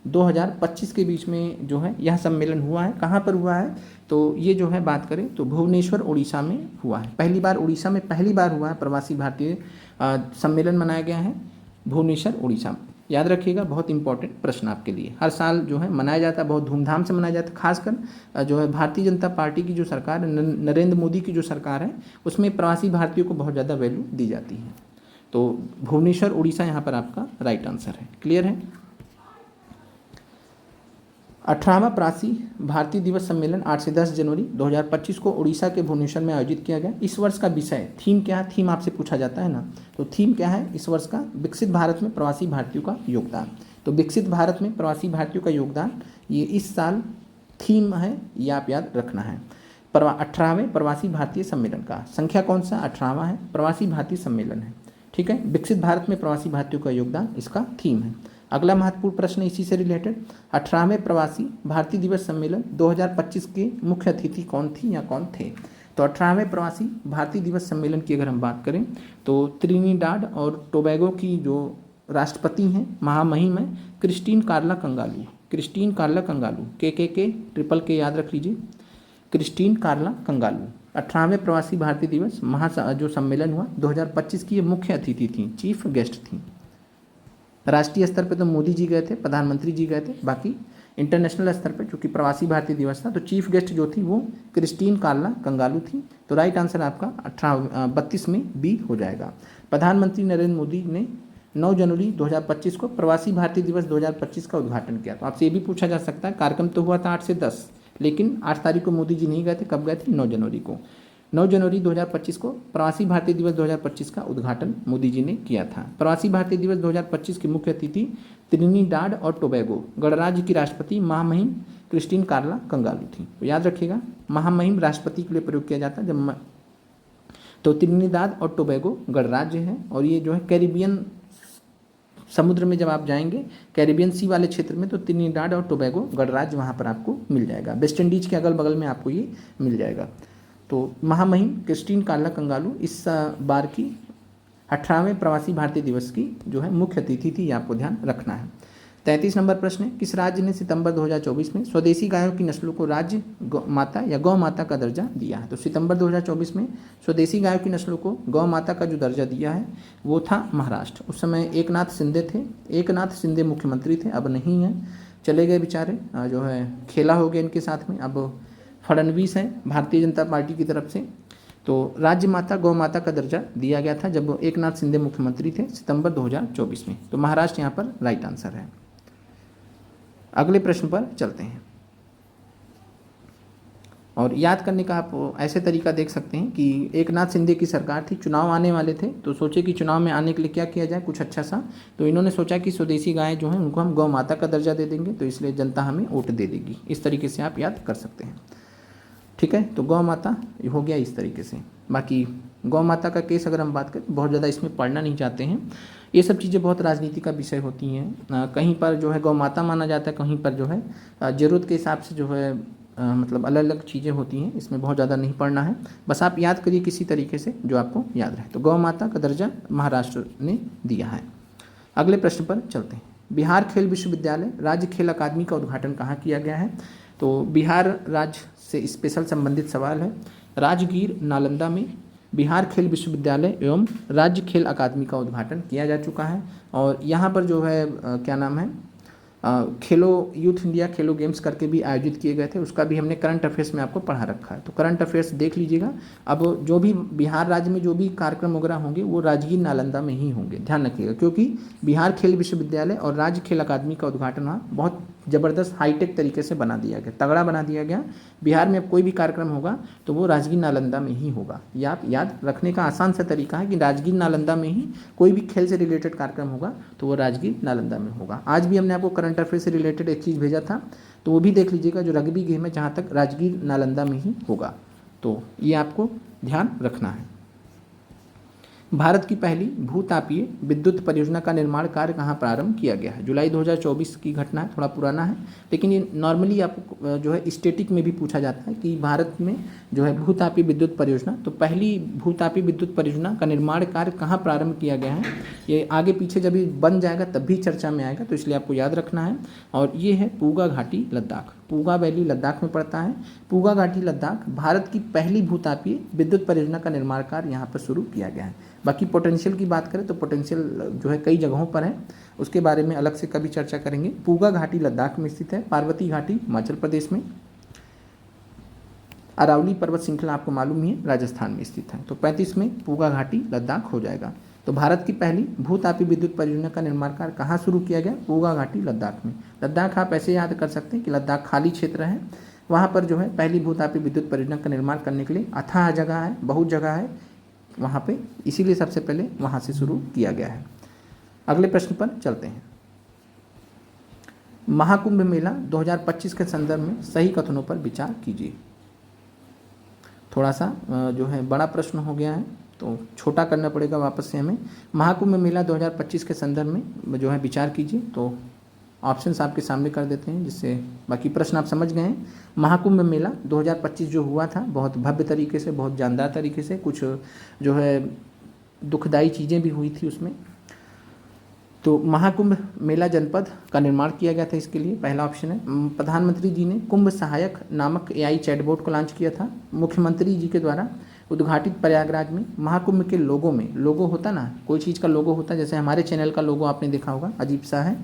Speaker 1: 2025 के बीच में जो है यह सम्मेलन हुआ है। कहाँ पर हुआ है? तो ये जो है बात करें तो भुवनेश्वर उड़ीसा में हुआ है। पहली बार उड़ीसा में पहली बार हुआ है प्रवासी भारतीय सम्मेलन मनाया गया है भुवनेश्वर उड़ीसा में। याद रखिएगा, बहुत इंपॉर्टेंट प्रश्न आपके लिए। हर साल जो है मनाया जाता है, बहुत धूमधाम से मनाया जाता है। खासकर जो है भारतीय जनता पार्टी की जो सरकार है, नरेंद्र मोदी की जो सरकार है, उसमें प्रवासी भारतीयों को बहुत ज़्यादा वैल्यू दी जाती है। तो भुवनेश्वर उड़ीसा यहाँ पर आपका राइट आंसर है। क्लियर है। 18वां प्रवासी भारतीय दिवस सम्मेलन 8 से 10 जनवरी 2025 को उड़ीसा के भुवनेश्वर में आयोजित किया गया। इस वर्ष का विषय, थीम क्या है, थीम आपसे पूछा जाता है ना, तो थीम क्या है इस वर्ष का? विकसित भारत में प्रवासी भारतीयों का योगदान। तो विकसित भारत में प्रवासी भारतीयों का योगदान, ये इस साल थीम है, ये आप याद रखना है। 18वें प्रवासी भारतीय सम्मेलन का संख्या कौन सा? 18वां है, प्रवासी भारतीय सम्मेलन है। ठीक है, विकसित भारत में प्रवासी भारतीयों का योगदान इसका थीम है। अगला महत्वपूर्ण प्रश्न इसी से रिलेटेड, 18वें प्रवासी भारतीय दिवस सम्मेलन 2025 के मुख्य अतिथि कौन थी या कौन थे? तो 18वें प्रवासी भारतीय दिवस सम्मेलन की अगर हम बात करें तो त्रिनिडाद और टोबैगो की जो राष्ट्रपति हैं, महामहिम है क्रिस्टीन कार्ला कंगालू। क्रिस्टीन कार्ला कंगालू, ट्रिपल के याद रख लीजिए, क्रिस्टीन कार्ला कंगालू। 18वें प्रवासी भारतीय दिवस जो सम्मेलन हुआ 2025 की ये मुख्य अतिथि थी, चीफ गेस्ट थी। राष्ट्रीय स्तर पे तो मोदी जी गए थे, प्रधानमंत्री जी गए थे, बाकी इंटरनेशनल स्तर पे चूंकि प्रवासी भारतीय दिवस था तो चीफ गेस्ट जो थी वो क्रिस्टीन कार्ला कंगालू थी। तो राइट आंसर आपका 32 में बी हो जाएगा। प्रधानमंत्री नरेंद्र मोदी ने 9 जनवरी 2025 को प्रवासी भारतीय दिवस 2025 का उद्घाटन किया। तो आपसे ये भी पूछा जा सकता है, कार्यक्रम तो हुआ था 8 से 10, लेकिन 8 तारीख को मोदी जी नहीं गए थे, कब गए थे? 9 जनवरी को। 9 जनवरी 2025 को प्रवासी भारतीय दिवस 2025 का उद्घाटन मोदी जी ने किया था। प्रवासी भारतीय दिवस 2025 के मुख्य अतिथि त्रिनिडाद और टोबैगो गणराज्य की राष्ट्रपति महामहिम क्रिस्टीन कार्ला कंगालू थी। तो याद रखिएगा, महामहिम राष्ट्रपति के लिए प्रयोग किया जाता है जब तो त्रिनिदाद और टोबैगो गणराज्य है, और ये जो है कैरिबियन समुद्र में जब आप जाएंगे कैरिबियन सी वाले क्षेत्र में तो त्रिनिदाद और टोबैगो गणराज्य वहाँ पर आपको मिल जाएगा। वेस्ट इंडीज के अगल बगल में आपको ये मिल जाएगा। तो महामहिम क्रिस्टीन कार्ला कंगालू इस बार की 18वें प्रवासी भारतीय दिवस की जो है मुख्य अतिथि थी, ये आपको ध्यान रखना है। 33 नंबर प्रश्न है, किस राज्य ने सितंबर 2024 में स्वदेशी गायों की नस्लों को राज्य माता या गौ माता का दर्जा दिया है? तो सितंबर 2024 में स्वदेशी गायों की नस्लों को गौ माता का जो दर्जा दिया है वो था महाराष्ट्र। उस समय एकनाथ शिंदे थे, एकनाथ शिंदे मुख्यमंत्री थे, अब नहीं है, चले गए बेचारे, जो है खेला हो गया इनके साथ में। अब फडणवीस हैं भारतीय जनता पार्टी की तरफ से। तो राज्य माता गौ माता का दर्जा दिया गया था जब एकनाथ शिंदे मुख्यमंत्री थे सितंबर 2024 में। तो महाराष्ट्र यहाँ पर राइट आंसर है। अगले प्रश्न पर चलते हैं, और याद करने का आप ऐसे तरीका देख सकते हैं कि एकनाथ शिंदे की सरकार थी, चुनाव आने वाले थे, तो सोचे कि चुनाव में आने के लिए क्या किया जाए, कुछ अच्छा सा। तो इन्होंने सोचा कि स्वदेशी गायें जो हैं उनको हम गौ माता का दर्जा दे देंगे, तो इसलिए जनता हमें वोट दे देगी। इस तरीके से आप याद कर सकते हैं। ठीक है, तो गौ माता हो गया इस तरीके से। बाकी गौ माता का केस अगर हम बात करें, बहुत ज़्यादा इसमें पढ़ना नहीं चाहते हैं, ये सब चीज़ें बहुत राजनीति का विषय होती हैं। कहीं पर जो है गौ माता माना जाता है, कहीं पर जो है ज़रूरत के हिसाब से जो है मतलब अलग अलग चीज़ें होती हैं, इसमें बहुत ज़्यादा नहीं पढ़ना है। बस आप याद करिए किसी तरीके से जो आपको याद रहे। तो गौ माता का दर्जा महाराष्ट्र ने दिया है। अगले प्रश्न पर चलते हैं। बिहार खेल विश्वविद्यालय राज्य खेल अकादमी का उद्घाटन कहाँ किया गया है? तो बिहार राज्य से स्पेशल संबंधित सवाल है। राजगीर नालंदा में बिहार खेल विश्वविद्यालय एवं राज्य खेल अकादमी का उद्घाटन किया जा चुका है, और यहाँ पर जो है क्या नाम है, खेलो यूथ इंडिया खेलो गेम्स करके भी आयोजित किए गए थे, उसका भी हमने करंट अफेयर्स में आपको पढ़ा रखा है। तो करंट अफेयर्स देख लीजिएगा। अब जो भी बिहार राज्य में जो भी कार्यक्रम वगैरह होंगे वो राजगीर नालंदा में ही होंगे, ध्यान रखिएगा, क्योंकि बिहार खेल विश्वविद्यालय और राज्य खेल अकादमी का उद्घाटन वहाँ बहुत ज़बरदस्त हाईटेक तरीके से बना दिया गया, तगड़ा बना दिया गया। बिहार में अब कोई भी कार्यक्रम होगा तो वो राजगीर नालंदा में ही होगा। ये आप याद रखने का आसान सा तरीका है कि राजगीर नालंदा में ही कोई भी खेल से रिलेटेड कार्यक्रम होगा तो वो राजगीर नालंदा में होगा। आज भी हमने आपको करंट अफेयर से रिलेटेड एक चीज़ भेजा था, तो वो भी देख लीजिएगा, जो रग्बी गेम है जहाँ तक राजगीर नालंदा में ही होगा। तो ये आपको ध्यान रखना है। भारत की पहली भूतापीय विद्युत परियोजना का निर्माण कार्य कहाँ प्रारंभ किया गया है? जुलाई 2024 की घटना है, थोड़ा पुराना है, लेकिन ये नॉर्मली आपको जो है स्टैटिक में भी पूछा जाता है कि भारत में जो है भूतापीय विद्युत परियोजना, तो पहली भूतापीय विद्युत परियोजना का निर्माण कार्य कहाँ प्रारंभ किया गया है, ये आगे पीछे जब ये बन जाएगा तब भी चर्चा में आएगा, तो इसलिए आपको याद रखना है। और ये है पूगा घाटी लद्दाख। पूगा वैली लद्दाख में पड़ता है। पूगा घाटी लद्दाख भारत की पहली भूतापीय विद्युत परियोजना का निर्माण कार्य यहाँ पर शुरू किया गया है। बाकी पोटेंशियल की बात करें तो पोटेंशियल जो है कई जगहों पर है, उसके बारे में अलग से कभी चर्चा करेंगे। पूगा घाटी लद्दाख में स्थित है। पार्वती घाटी हिमाचल प्रदेश में। अरावली पर्वत श्रृंखला आपको मालूम ही है राजस्थान में स्थित है। तो 35 में पूगा घाटी लद्दाख हो जाएगा। तो भारत की पहली भूतापीय विद्युत परियोजना का निर्माण कार्य कहाँ शुरू किया गया? पूगा घाटी लद्दाख में। लद्दाख आप ऐसे याद कर सकते हैं कि लद्दाख खाली क्षेत्र है, वहाँ पर जो है पहली भूतापीय विद्युत परियोजना का निर्माण करने के लिए अथाह जगह है, बहुत जगह है वहाँ पे, इसीलिए सबसे पहले वहाँ से शुरू किया गया है। अगले प्रश्न पर चलते हैं। महाकुंभ मेला 2025 के संदर्भ में सही कथनों पर विचार कीजिए। थोड़ा सा जो है बड़ा प्रश्न हो गया है तो छोटा करना पड़ेगा वापस से हमें। महाकुंभ मेला 2025 के संदर्भ में जो है विचार कीजिए। तो ऑप्शंस आपके सामने कर देते हैं जिससे बाकी प्रश्न आप समझ गए हैं। महाकुंभ मेला 2025 जो हुआ था बहुत भव्य तरीके से, बहुत जानदार तरीके से, कुछ जो है दुखदाई चीज़ें भी हुई थी उसमें। तो महाकुंभ मेला जनपद का निर्माण किया गया था, इसके लिए पहला ऑप्शन है। प्रधानमंत्री जी ने कुंभ सहायक नामक AI चैटबॉट को लॉन्च किया था। मुख्यमंत्री जी के द्वारा उद्घाटित प्रयागराज में महाकुंभ के लोगों में, लोगो होता ना, कोई चीज़ का लोगो होता है, जैसे हमारे चैनल का लोगो आपने देखा होगा अजीब सा है।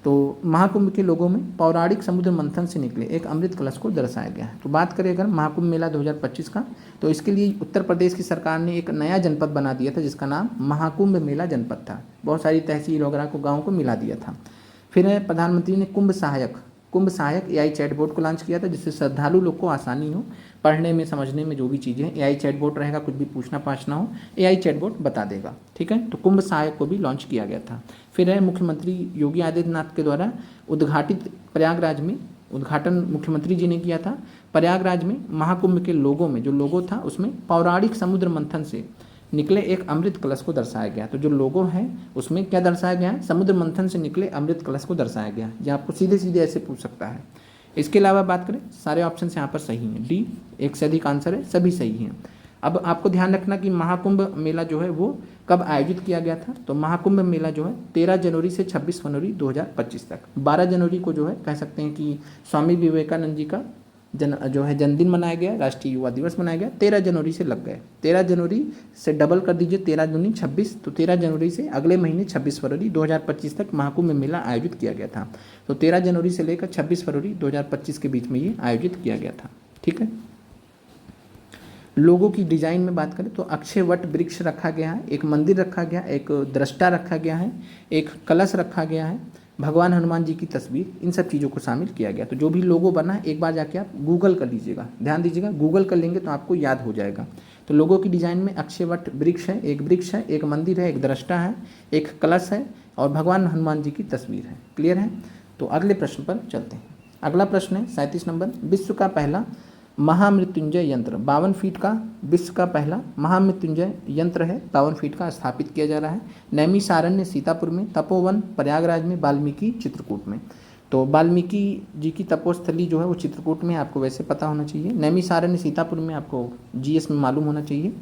Speaker 1: तो महाकुंभ के लोगों में पौराणिक समुद्र मंथन से निकले एक अमृत कलश को दर्शाया गया है। तो बात करें अगर महाकुंभ मेला 2025 का, तो इसके लिए उत्तर प्रदेश की सरकार ने एक नया जनपद बना दिया था जिसका नाम महाकुंभ मेला जनपद था। बहुत सारी तहसील वगैरह को, गाँव को मिला दिया था। फिर प्रधानमंत्री ने कुंभ सहायक AI चैटबॉट को लॉन्च किया था जिससे श्रद्धालु लोग को आसानी हो पढ़ने में, समझने में, जो भी चीज़ें हैं। AI चैटबॉट रहेगा, कुछ भी पूछना पाछना हो AI चैटबॉट बता देगा, ठीक है। तो कुंभ सहायक को भी लॉन्च किया गया था। फिर है मुख्यमंत्री योगी आदित्यनाथ के द्वारा उद्घाटित प्रयागराज में, उद्घाटन मुख्यमंत्री जी ने किया था। प्रयागराज में महाकुंभ के लोगों में जो लोगो था उसमें पौराणिक समुद्र मंथन से निकले एक अमृत कलश को दर्शाया गया। तो जो लोगो है उसमें क्या दर्शाया गया है? समुद्र मंथन से निकले अमृत कलश को दर्शाया गया। यह आपको सीधे सीधे ऐसे पूछ सकता है। इसके अलावा बात करें, सारे ऑप्शन यहाँ पर सही हैं। डी एक से अधिक आंसर है, सभी सही हैं। अब आपको ध्यान रखना कि महाकुंभ मेला जो है वो कब आयोजित किया गया था। तो महाकुंभ मेला जो है 13 जनवरी से 26 फरवरी 2025 तक। 12 जनवरी को जो है कह सकते हैं कि स्वामी विवेकानंद जी का जो है जन्मदिन मनाया गया, राष्ट्रीय युवा दिवस मनाया गया। 13 जनवरी से लग गए, 13 जनवरी से डबल कर दीजिए, 13 दूनी 26, तो 13 जनवरी से अगले महीने 26 फरवरी 2025 तक महाकुंभ मेला आयोजित किया गया था। तो 13 जनवरी से लेकर 26 फरवरी 2025 के बीच में ये आयोजित किया गया था, ठीक है। लोगों की डिजाइन में बात करें तो अक्षय वट वृक्ष रखा गया है, एक मंदिर रखा गया, एक दृष्टा रखा गया है, एक कलश रखा गया है, भगवान हनुमान जी की तस्वीर, इन सब चीज़ों को शामिल किया गया। तो जो भी लोगो बना है एक बार जाके आप गूगल कर लीजिएगा, ध्यान दीजिएगा, गूगल कर लेंगे तो आपको याद हो जाएगा। तो लोगों की डिजाइन में अक्षय वट वृक्ष है, एक वृक्ष है, एक मंदिर है, एक दृष्टा है, एक कलश है और भगवान हनुमान जी की तस्वीर है। क्लियर है। तो अगले प्रश्न पर चलते हैं। अगला प्रश्न है 37 नंबर। विश्व का पहला महामृत्युंजय यंत्र 52 फीट का, विश्व का पहला महामृत्युंजय यंत्र है 52 फीट का, स्थापित किया जा रहा है। नैमिषारण्य सीतापुर में, तपोवन प्रयागराज में, वाल्मीकि चित्रकूट में। तो वाल्मीकि जी की तपोस्थली जो है वो चित्रकूट में, आपको वैसे पता होना चाहिए। नैमिषारण्य सीतापुर में आपको GS में मालूम होना चाहिए।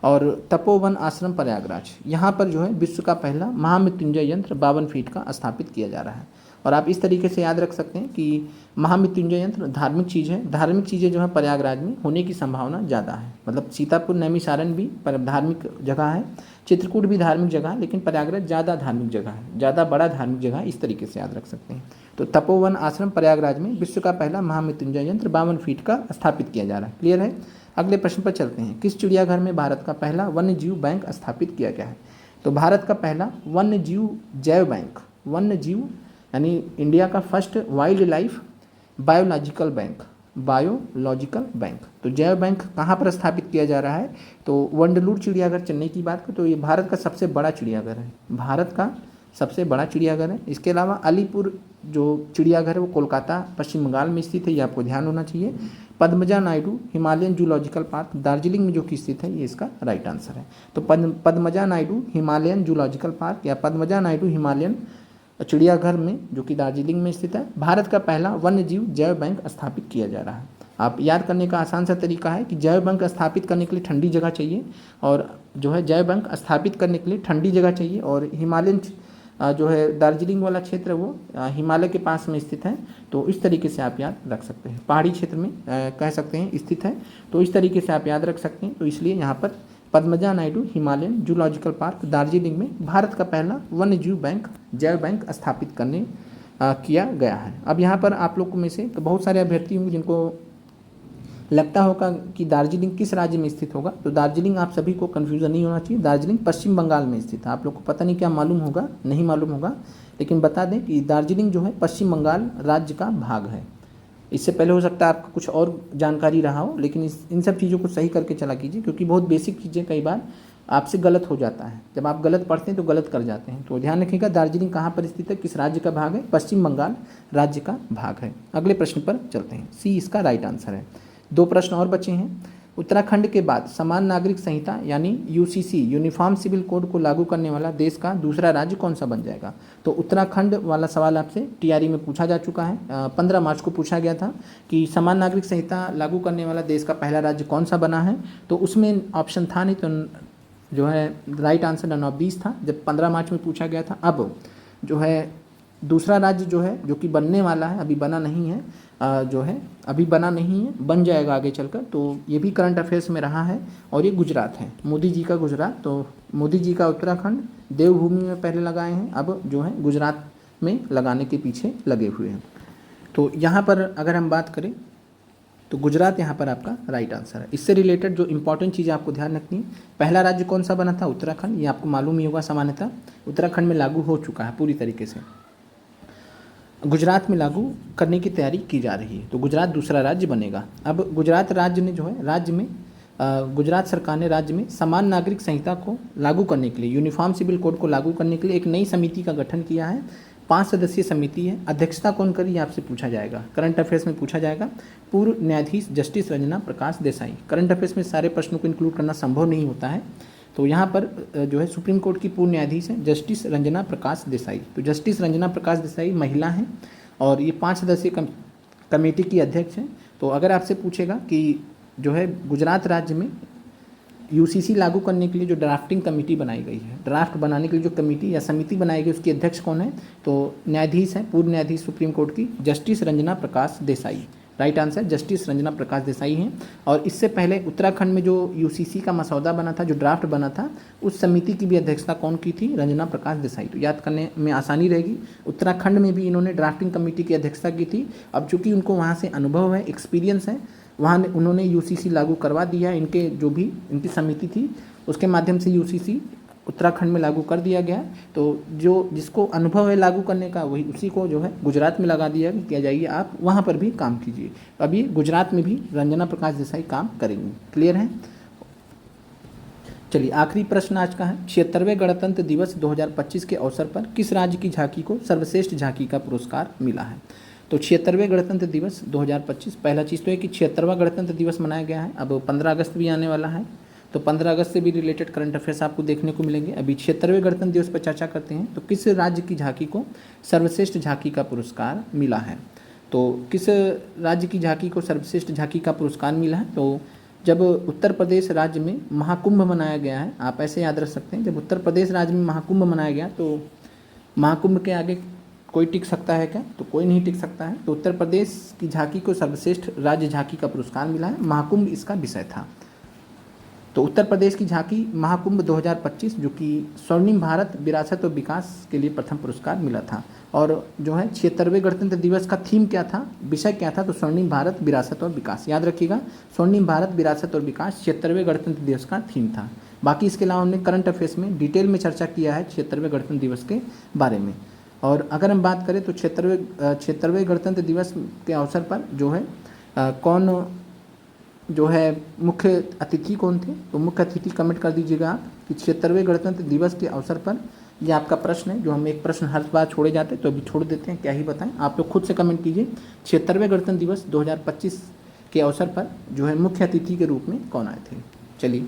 Speaker 1: और तपोवन आश्रम प्रयागराज, यहाँ पर जो है विश्व का पहला महामृत्युंजय यंत्र 52 फीट का स्थापित किया जा रहा है। और आप इस तरीके से याद रख सकते हैं कि महामृत्युंजय यंत्र धार्मिक चीज़ है, धार्मिक चीज़ें जो है प्रयागराज में होने की संभावना ज़्यादा है। मतलब सीतापुर नैमिषारण्य भी धार्मिक जगह है, चित्रकूट भी धार्मिक जगह है, लेकिन प्रयागराज ज़्यादा धार्मिक जगह है, ज़्यादा बड़ा धार्मिक जगह है, इस तरीके से याद रख सकते हैं। तो तपोवन आश्रम प्रयागराज में विश्व का पहला महामृत्युंजय यंत्र 52 फीट का स्थापित किया जा रहा है। क्लियर है। अगले प्रश्न पर चलते हैं। किस चिड़ियाघर में भारत का पहला वन्य जीव बैंक स्थापित किया गया है? तो भारत का पहला वन्य जीव जैव बैंक, वन्य जीव यानी इंडिया का first wild life biological bank, तो जैव बैंक कहाँ पर स्थापित किया जा रहा है? तो वंडलूर चिड़ियाघर चेन्नई की बात करें तो ये भारत का सबसे बड़ा चिड़ियाघर है, भारत का सबसे बड़ा चिड़ियाघर है। इसके अलावा अलीपुर जो चिड़ियाघर है वो कोलकाता पश्चिम बंगाल में स्थित है, ये आपको ध्यान होना चाहिए। Padmaja Naidu Himalayan zoological park Darjeeling में जो कि स्थित है, ये इसका राइट आंसर है। तो Padmaja Naidu Himalayan zoological park या पद्मजा नायडू हिमालयन चिड़ियाघर में जो कि दार्जिलिंग में स्थित है, भारत का पहला वन्य जीव जैव बैंक स्थापित किया जा रहा है। आप याद करने का आसान सा तरीका है कि जैव बैंक स्थापित करने के लिए ठंडी जगह चाहिए, और जो है जैव बैंक स्थापित करने के लिए ठंडी जगह चाहिए, और हिमालयन जो है दार्जिलिंग वाला क्षेत्र वो हिमालय के पास में स्थित है, तो इस तरीके से आप याद रख सकते हैं। पहाड़ी क्षेत्र में कह सकते हैं स्थित है, तो इस तरीके से आप याद रख सकते हैं। तो इसलिए यहाँ पर Padmaja Naidu Himalayan zoological park Darjeeling में भारत का पहला वन्य जीव बैंक जैव बैंक स्थापित करने किया गया है। अब यहाँ पर आप लोग में से तो बहुत सारे अभ्यर्थी होंगे जिनको लगता होगा कि दार्जिलिंग किस राज्य में स्थित होगा, तो दार्जिलिंग आप सभी को कन्फ्यूज़न नहीं होना चाहिए। दार्जिलिंग पश्चिम बंगाल में स्थित है। आप लोग को पता नहीं क्या मालूम होगा, नहीं मालूम होगा, लेकिन बता दें कि दार्जिलिंग जो है पश्चिम बंगाल राज्य का भाग है। इससे पहले हो सकता है आपका कुछ और जानकारी रहा हो, लेकिन इन सब चीज़ों को सही करके चला कीजिए, क्योंकि बहुत बेसिक चीज़ें कई बार आपसे गलत हो जाता है। जब आप गलत पढ़ते हैं तो गलत कर जाते हैं। तो ध्यान रखिएगा दार्जिलिंग कहाँ पर स्थित है, किस राज्य का भाग है, पश्चिम बंगाल राज्य का भाग है। अगले प्रश्न पर चलते हैं, सी इसका राइट आंसर है। 2 प्रश्न और बचे हैं। उत्तराखंड के बाद समान नागरिक संहिता यानी यूसीसी यूनिफॉर्म सिविल कोड को लागू करने वाला देश का दूसरा राज्य कौन सा बन जाएगा। तो उत्तराखंड वाला सवाल आपसे टीआरई में पूछा जा चुका है। 15 मार्च को पूछा गया था कि समान नागरिक संहिता लागू करने वाला देश का पहला राज्य कौन सा बना है। तो उसमें ऑप्शन था नहीं, तो जो है right answer none of these था, जब 15 मार्च में पूछा गया था। अब जो है दूसरा राज्य जो है जो कि बनने वाला है, अभी बना नहीं है, जो है अभी बना नहीं है, बन जाएगा आगे चलकर। तो ये भी करंट अफेयर्स में रहा है, और ये गुजरात है, मोदी जी का गुजरात। तो मोदी जी का उत्तराखंड देवभूमि में पहले लगाए हैं, अब जो है गुजरात में लगाने के पीछे लगे हुए हैं। तो यहाँ पर अगर हम बात करें तो गुजरात यहाँ पर आपका राइट आंसर है। इससे रिलेटेड जो इंपॉर्टेंट चीज़ें आपको ध्यान रखनी है, पहला राज्य कौन सा बना था, उत्तराखंड, ये आपको मालूम ही होगा सामान्यतः। उत्तराखंड में लागू हो चुका है पूरी तरीके से, गुजरात में लागू करने की तैयारी की जा रही है, तो गुजरात दूसरा राज्य बनेगा। अब गुजरात राज्य ने जो है राज्य में गुजरात सरकार ने राज्य में समान नागरिक संहिता को लागू करने के लिए, यूनिफॉर्म सिविल कोड को लागू करने के लिए एक नई समिति का गठन किया है। 5 सदस्यीय समिति है। अध्यक्षता कौन करी, आपसे पूछा जाएगा, करंट अफेयर्स में पूछा जाएगा। पूर्व न्यायाधीश justice Ranjana Prakash Desai. Current affairs में सारे प्रश्नों को इंक्लूड करना संभव नहीं होता है, तो यहाँ पर जो है सुप्रीम कोर्ट की पूर्व न्यायाधीश हैं जस्टिस रंजना प्रकाश देसाई। तो जस्टिस रंजना प्रकाश देसाई महिला हैं, और ये 5 सदस्यीय कमेटी की अध्यक्ष हैं। तो अगर आपसे पूछेगा कि जो है गुजरात राज्य में यूसीसी लागू करने के लिए जो ड्राफ्टिंग कमेटी बनाई गई है, ड्राफ्ट बनाने के लिए जो कमेटी या समिति बनाई गई, उसकी अध्यक्ष कौन है, तो न्यायाधीश हैं पूर्व न्यायाधीश सुप्रीम कोर्ट की justice Ranjana Prakash Desai. Right answer justice Ranjana Prakash Desai हैं। और इससे पहले उत्तराखंड में जो यूसीसी का मसौदा बना था, जो ड्राफ्ट बना था, उस समिति की भी अध्यक्षता कौन की थी, रंजना प्रकाश देसाई। तो याद करने में आसानी रहेगी। उत्तराखंड में भी इन्होंने ड्राफ्टिंग कमेटी की अध्यक्षता की थी। अब चूंकि उनको वहाँ से अनुभव है, एक्सपीरियंस है, वहाँ उन्होंने यूसीसी लागू करवा दिया। इनके जो भी इनकी समिति थी उसके माध्यम से यूसीसी उत्तराखंड में लागू कर दिया गया। तो जो जिसको अनुभव है लागू करने का, वही उसी को जो है गुजरात में लगा दिया कि जाइए आप वहाँ पर भी काम कीजिए। अभी गुजरात में भी रंजना प्रकाश देसाई काम करेंगी। क्लियर है। चलिए आखिरी प्रश्न आज का है, 76वें गणतंत्र दिवस 2025 के अवसर पर किस राज्य की झांकी को सर्वश्रेष्ठ झांकी का पुरस्कार मिला है। तो 76वें गणतंत्र दिवस 2025, पहला चीज़ तो है कि 76वां गणतंत्र दिवस मनाया गया है। अब 15 अगस्त भी आने वाला है, तो 15 अगस्त से भी रिलेटेड करंट अफेयर्स आपको देखने को मिलेंगे। अभी 76वें गणतंत्र दिवस पर चर्चा करते हैं। तो किस राज्य की झांकी को सर्वश्रेष्ठ झांकी का पुरस्कार मिला है। तो किस राज्य की झांकी को सर्वश्रेष्ठ झांकी का पुरस्कार मिला है, तो जब उत्तर प्रदेश राज्य में महाकुंभ मनाया गया है, आप ऐसे याद रख सकते हैं, जब उत्तर प्रदेश राज्य में महाकुंभ मनाया गया, तो महाकुंभ के आगे कोई टिक सकता है क्या, तो कोई नहीं टिक सकता है। तो उत्तर प्रदेश की झांकी को सर्वश्रेष्ठ राज्य झांकी का पुरस्कार मिला है, महाकुंभ इसका विषय था। तो उत्तर प्रदेश की झांकी महाकुंभ 2025, जो कि स्वर्णिम भारत विरासत और विकास के लिए प्रथम पुरस्कार मिला था। और जो है 76वें गणतंत्र दिवस का थीम क्या था, विषय क्या था, तो स्वर्णिम भारत विरासत और विकास। याद रखिएगा, स्वर्णिम भारत विरासत और विकास 76वें गणतंत्र दिवस का थीम था। बाकी इसके अलावा हमने करंट अफेयर्स में डिटेल में चर्चा किया है 76वें गणतंत्र दिवस के बारे में। और अगर हम बात करें तो 76वें गणतंत्र दिवस के अवसर पर जो है कौन जो है मुख्य अतिथि कौन थे, तो मुख्य अतिथि कमेंट कर दीजिएगा आप कि 76वें गणतंत्र दिवस के अवसर पर। ये आपका प्रश्न है, जो हम एक प्रश्न हर बार छोड़े जाते हैं, तो अभी छोड़ देते हैं, क्या ही बताएं, आप लोग खुद से कमेंट कीजिए। 76वें गणतंत्र दिवस 2025 के अवसर पर जो है मुख्य अतिथि के रूप में कौन आए थे। चलिए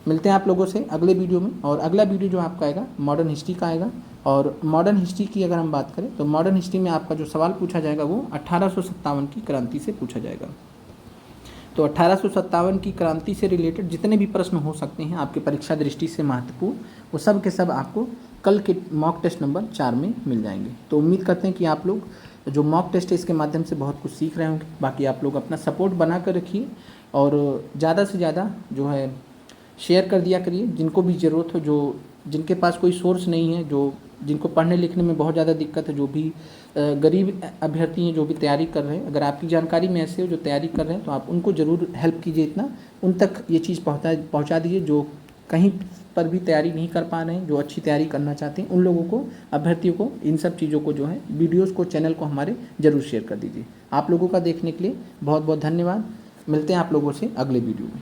Speaker 1: मिलते हैं आप लोगों से अगले वीडियो में। और अगला वीडियो जो आपका आएगा मॉडर्न हिस्ट्री का आएगा। और मॉडर्न हिस्ट्री की अगर हम बात करें तो मॉडर्न हिस्ट्री में आपका जो सवाल पूछा जाएगा वो 1857 की क्रांति से पूछा जाएगा। तो 1857 की क्रांति से रिलेटेड जितने भी प्रश्न हो सकते हैं आपके परीक्षा दृष्टि से महत्वपूर्ण, वो सब के सब आपको कल के मॉक टेस्ट नंबर 4 में मिल जाएंगे। तो उम्मीद करते हैं कि आप लोग जो मॉक टेस्ट है इसके माध्यम से बहुत कुछ सीख रहे होंगे। बाकी आप लोग अपना सपोर्ट बना कर रखिए और ज़्यादा से ज़्यादा जो है शेयर कर दिया करिए जिनको भी ज़रूरत हो, जो जिनके पास कोई सोर्स नहीं है, जो जिनको पढ़ने लिखने में बहुत ज़्यादा दिक्कत है, जो भी गरीब अभ्यर्थी हैं जो भी तैयारी कर रहे हैं, अगर आपकी जानकारी में ऐसे हो जो तैयारी कर रहे हैं तो आप उनको ज़रूर हेल्प कीजिए, इतना उन तक ये चीज़ पहुँचा दीजिए जो कहीं पर भी तैयारी नहीं कर पा रहे हैं, जो अच्छी तैयारी करना चाहते हैं, उन लोगों को, अभ्यर्थियों को इन सब चीज़ों को जो है वीडियोज़ को, चैनल को हमारे ज़रूर शेयर कर दीजिए। आप लोगों का देखने के लिए बहुत बहुत धन्यवाद। मिलते हैं आप लोगों से अगले वीडियो में।